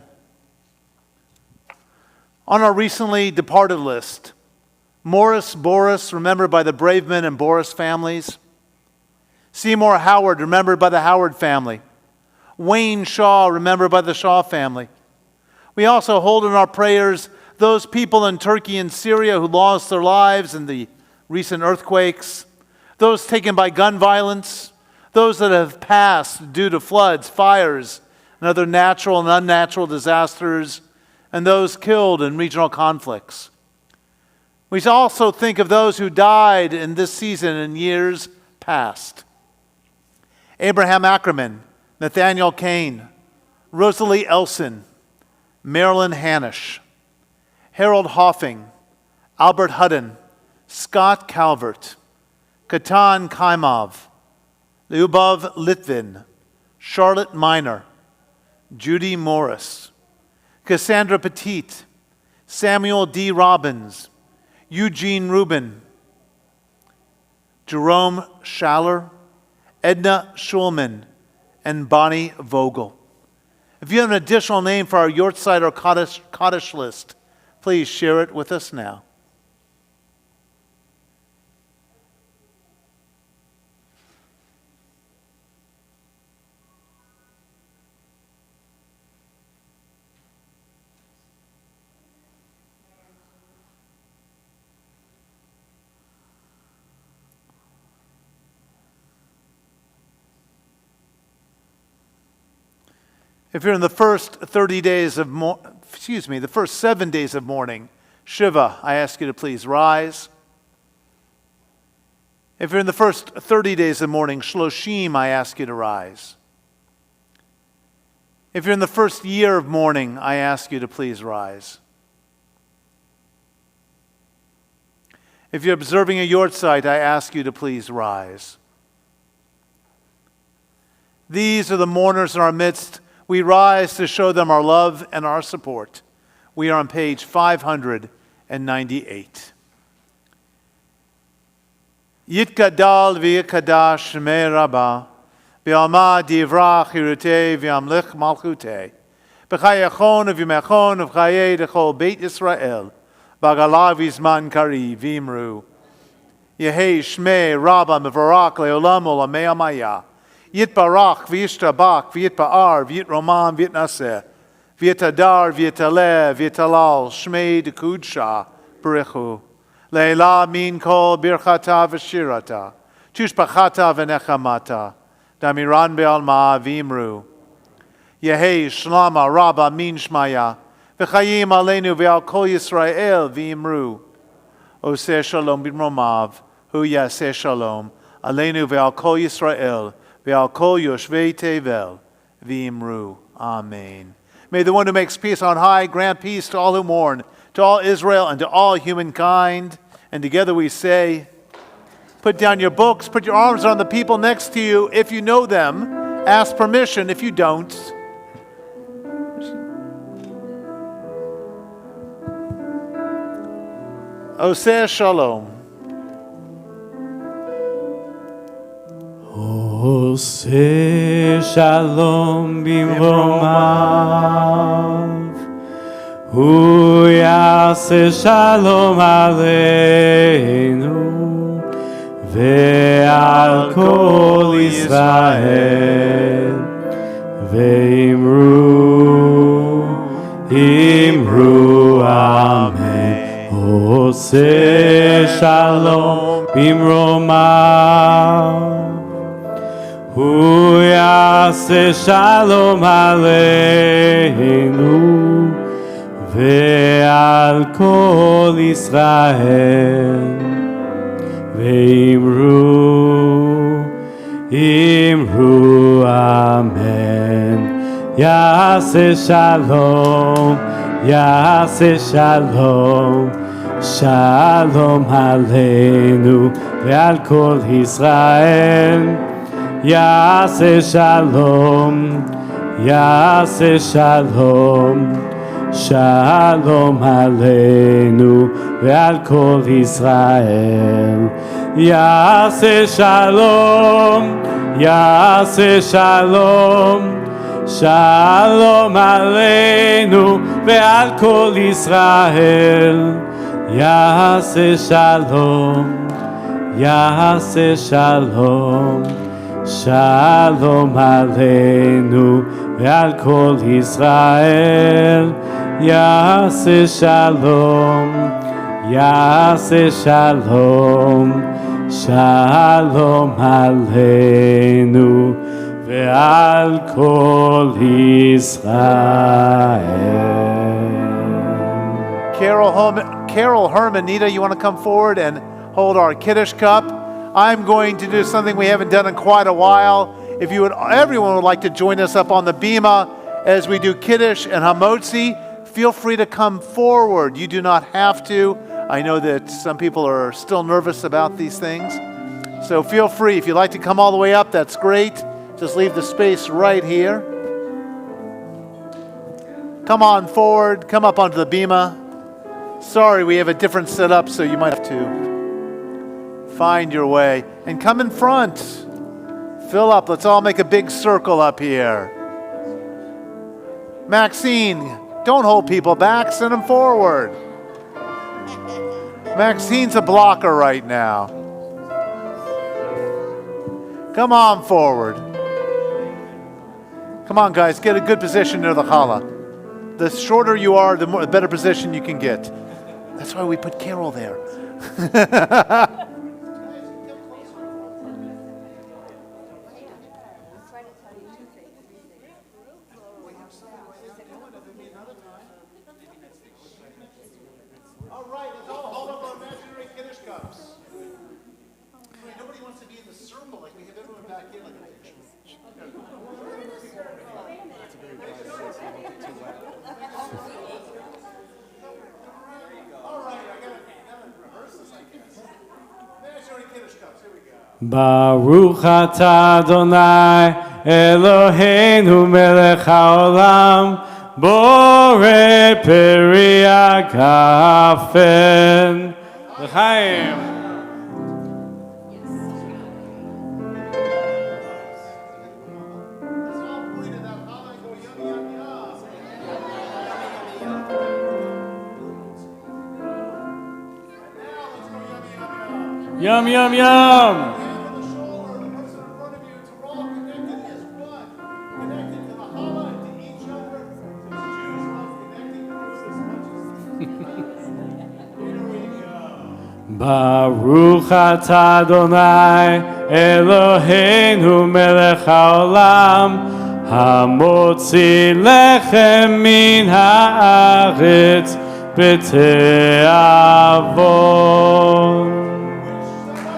On our recently departed list, Morris Boris, remembered by the Braveman and Boris families. Seymour Howard, remembered by the Howard family. Wayne Shaw, remembered by the Shaw family. We also hold in our prayers those people in Turkey and Syria who lost their lives in the recent earthquakes, those taken by gun violence, those that have passed due to floods, fires, and other natural and unnatural disasters, and those killed in regional conflicts. We also think of those who died in this season in years past. Abraham Ackerman, Nathaniel Kane, Rosalie Elson, Marilyn Hanisch, Harold Hoffing, Albert Hudden, Scott Calvert, Katan Kaimov, Lyubov Litvin, Charlotte Miner, Judy Morris, Cassandra Petit, Samuel D. Robbins, Eugene Rubin, Jerome Schaller, Edna Schulman, and Bonnie Vogel. If you have an additional name for our Yortzeit or Kaddish list, please share it with us now. If you're in the first 30 days of the first 7 days of mourning, Shiva, I ask you to please rise. If you're in the first 30 days of mourning, Shloshim, I ask you to rise. If you're in the first year of mourning, I ask you to please rise. If you're observing a Yortzeit, I ask you to please rise. These are the mourners in our midst. We rise to show them our love and our support. We are on page 598. Yitgadal v'yikadash shmei Rabbah, v'alma divrach hirutei v'amlich malchutei, v'chayachon v'yimechon v'chayei d'chol Beit Yisrael, v'agalav v'zman kari v'imru. Yehei shmei Rabbah mevarak le'olam olamei amaya, Yitbarach v'yishtabach v'yitba'ar v'yitromam v'yitnaseh, v'yitadar v'yitaleh v'yitalal shmei d'kudsha b'richu. Leila min kol birchata v'shirata, tushbachata v'nechamata, damiran be'alma v'imru. Yehei shlama Rabbah min shmaya, v'chayim aleinu ve'al kol Yisrael v'imru. Oseh shalom b'mromav, hu yaseh shalom, aleinu ve'al kol Yisrael, ve'al kol yoshvei tevel v'imru. Amen. May the one who makes peace on high grant peace to all who mourn, to all Israel and to all humankind. And together we say, put down your books, put your arms around the people next to you. If you know them, ask permission. If you don't, Oseh Shalom. Oseh Shalom bimromav, Hu yaseh shalom aleinu, ve'al kol Yisrael, ve'imru, imru amen. Oseh shalom bimromav, Hu yaseh shalom aleinu, ve'al kol Yisrael, ve'imru, imru amen. Yaseh shalom, yaseh shalom, shalom aleinu, ve'al kol Yisrael, yaseh shalom, yaseh shalom, Shalom aleinu ve'al kol Yisrael. Yaseh shalom, yaseh shalom, shalom aleinu ve'al kol Yisrael. Yaseh shalom, yaseh shalom, shalom aleinu ve'al kol Yisrael. Yaseh shalom, yaseh shalom, shalom aleinu ve'al kol Yisrael. Carol Hermanita, you want to come forward and hold our Kiddush cup? I'm going to do something we haven't done in quite a while. If you would, everyone would like to join us up on the bima as we do Kiddush and Hamotzi, feel free to come forward. You do not have to. I know that some people are still nervous about these things. So feel free. If you'd like to come all the way up, that's great. Just leave the space right here. Come on forward. Come up onto the bima. Sorry, we have a different setup, so you might have to find your way. And come in front. Fill up. Let's all make a big circle up here. Maxine, don't hold people back. Send them forward. Maxine's a blocker right now. Come on forward. Come on, guys. Get a good position near the challah. The shorter you are, the better position you can get. That's why we put Carol there. All right, let's all hold up our imaginary Kiddush cups. Nobody wants to be in the circle like we have everyone back here like a picture. All right, I gotta rehearse this, I guess. Imaginary Kiddush cups, here we go. Baruch atah Adonai Eloheinu melech haolam borei peri hagafen. L'chaim. Yum, yum, yum. Baruch atah Adonai Eloheinu melech haolam hamotzi lechem min haaretz b'te'avon.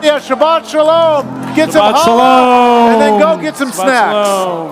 Yeah, Shabbat Shalom. Get some Shabbat challah Shalom. and then go get some Shabbat snacks. Shalom.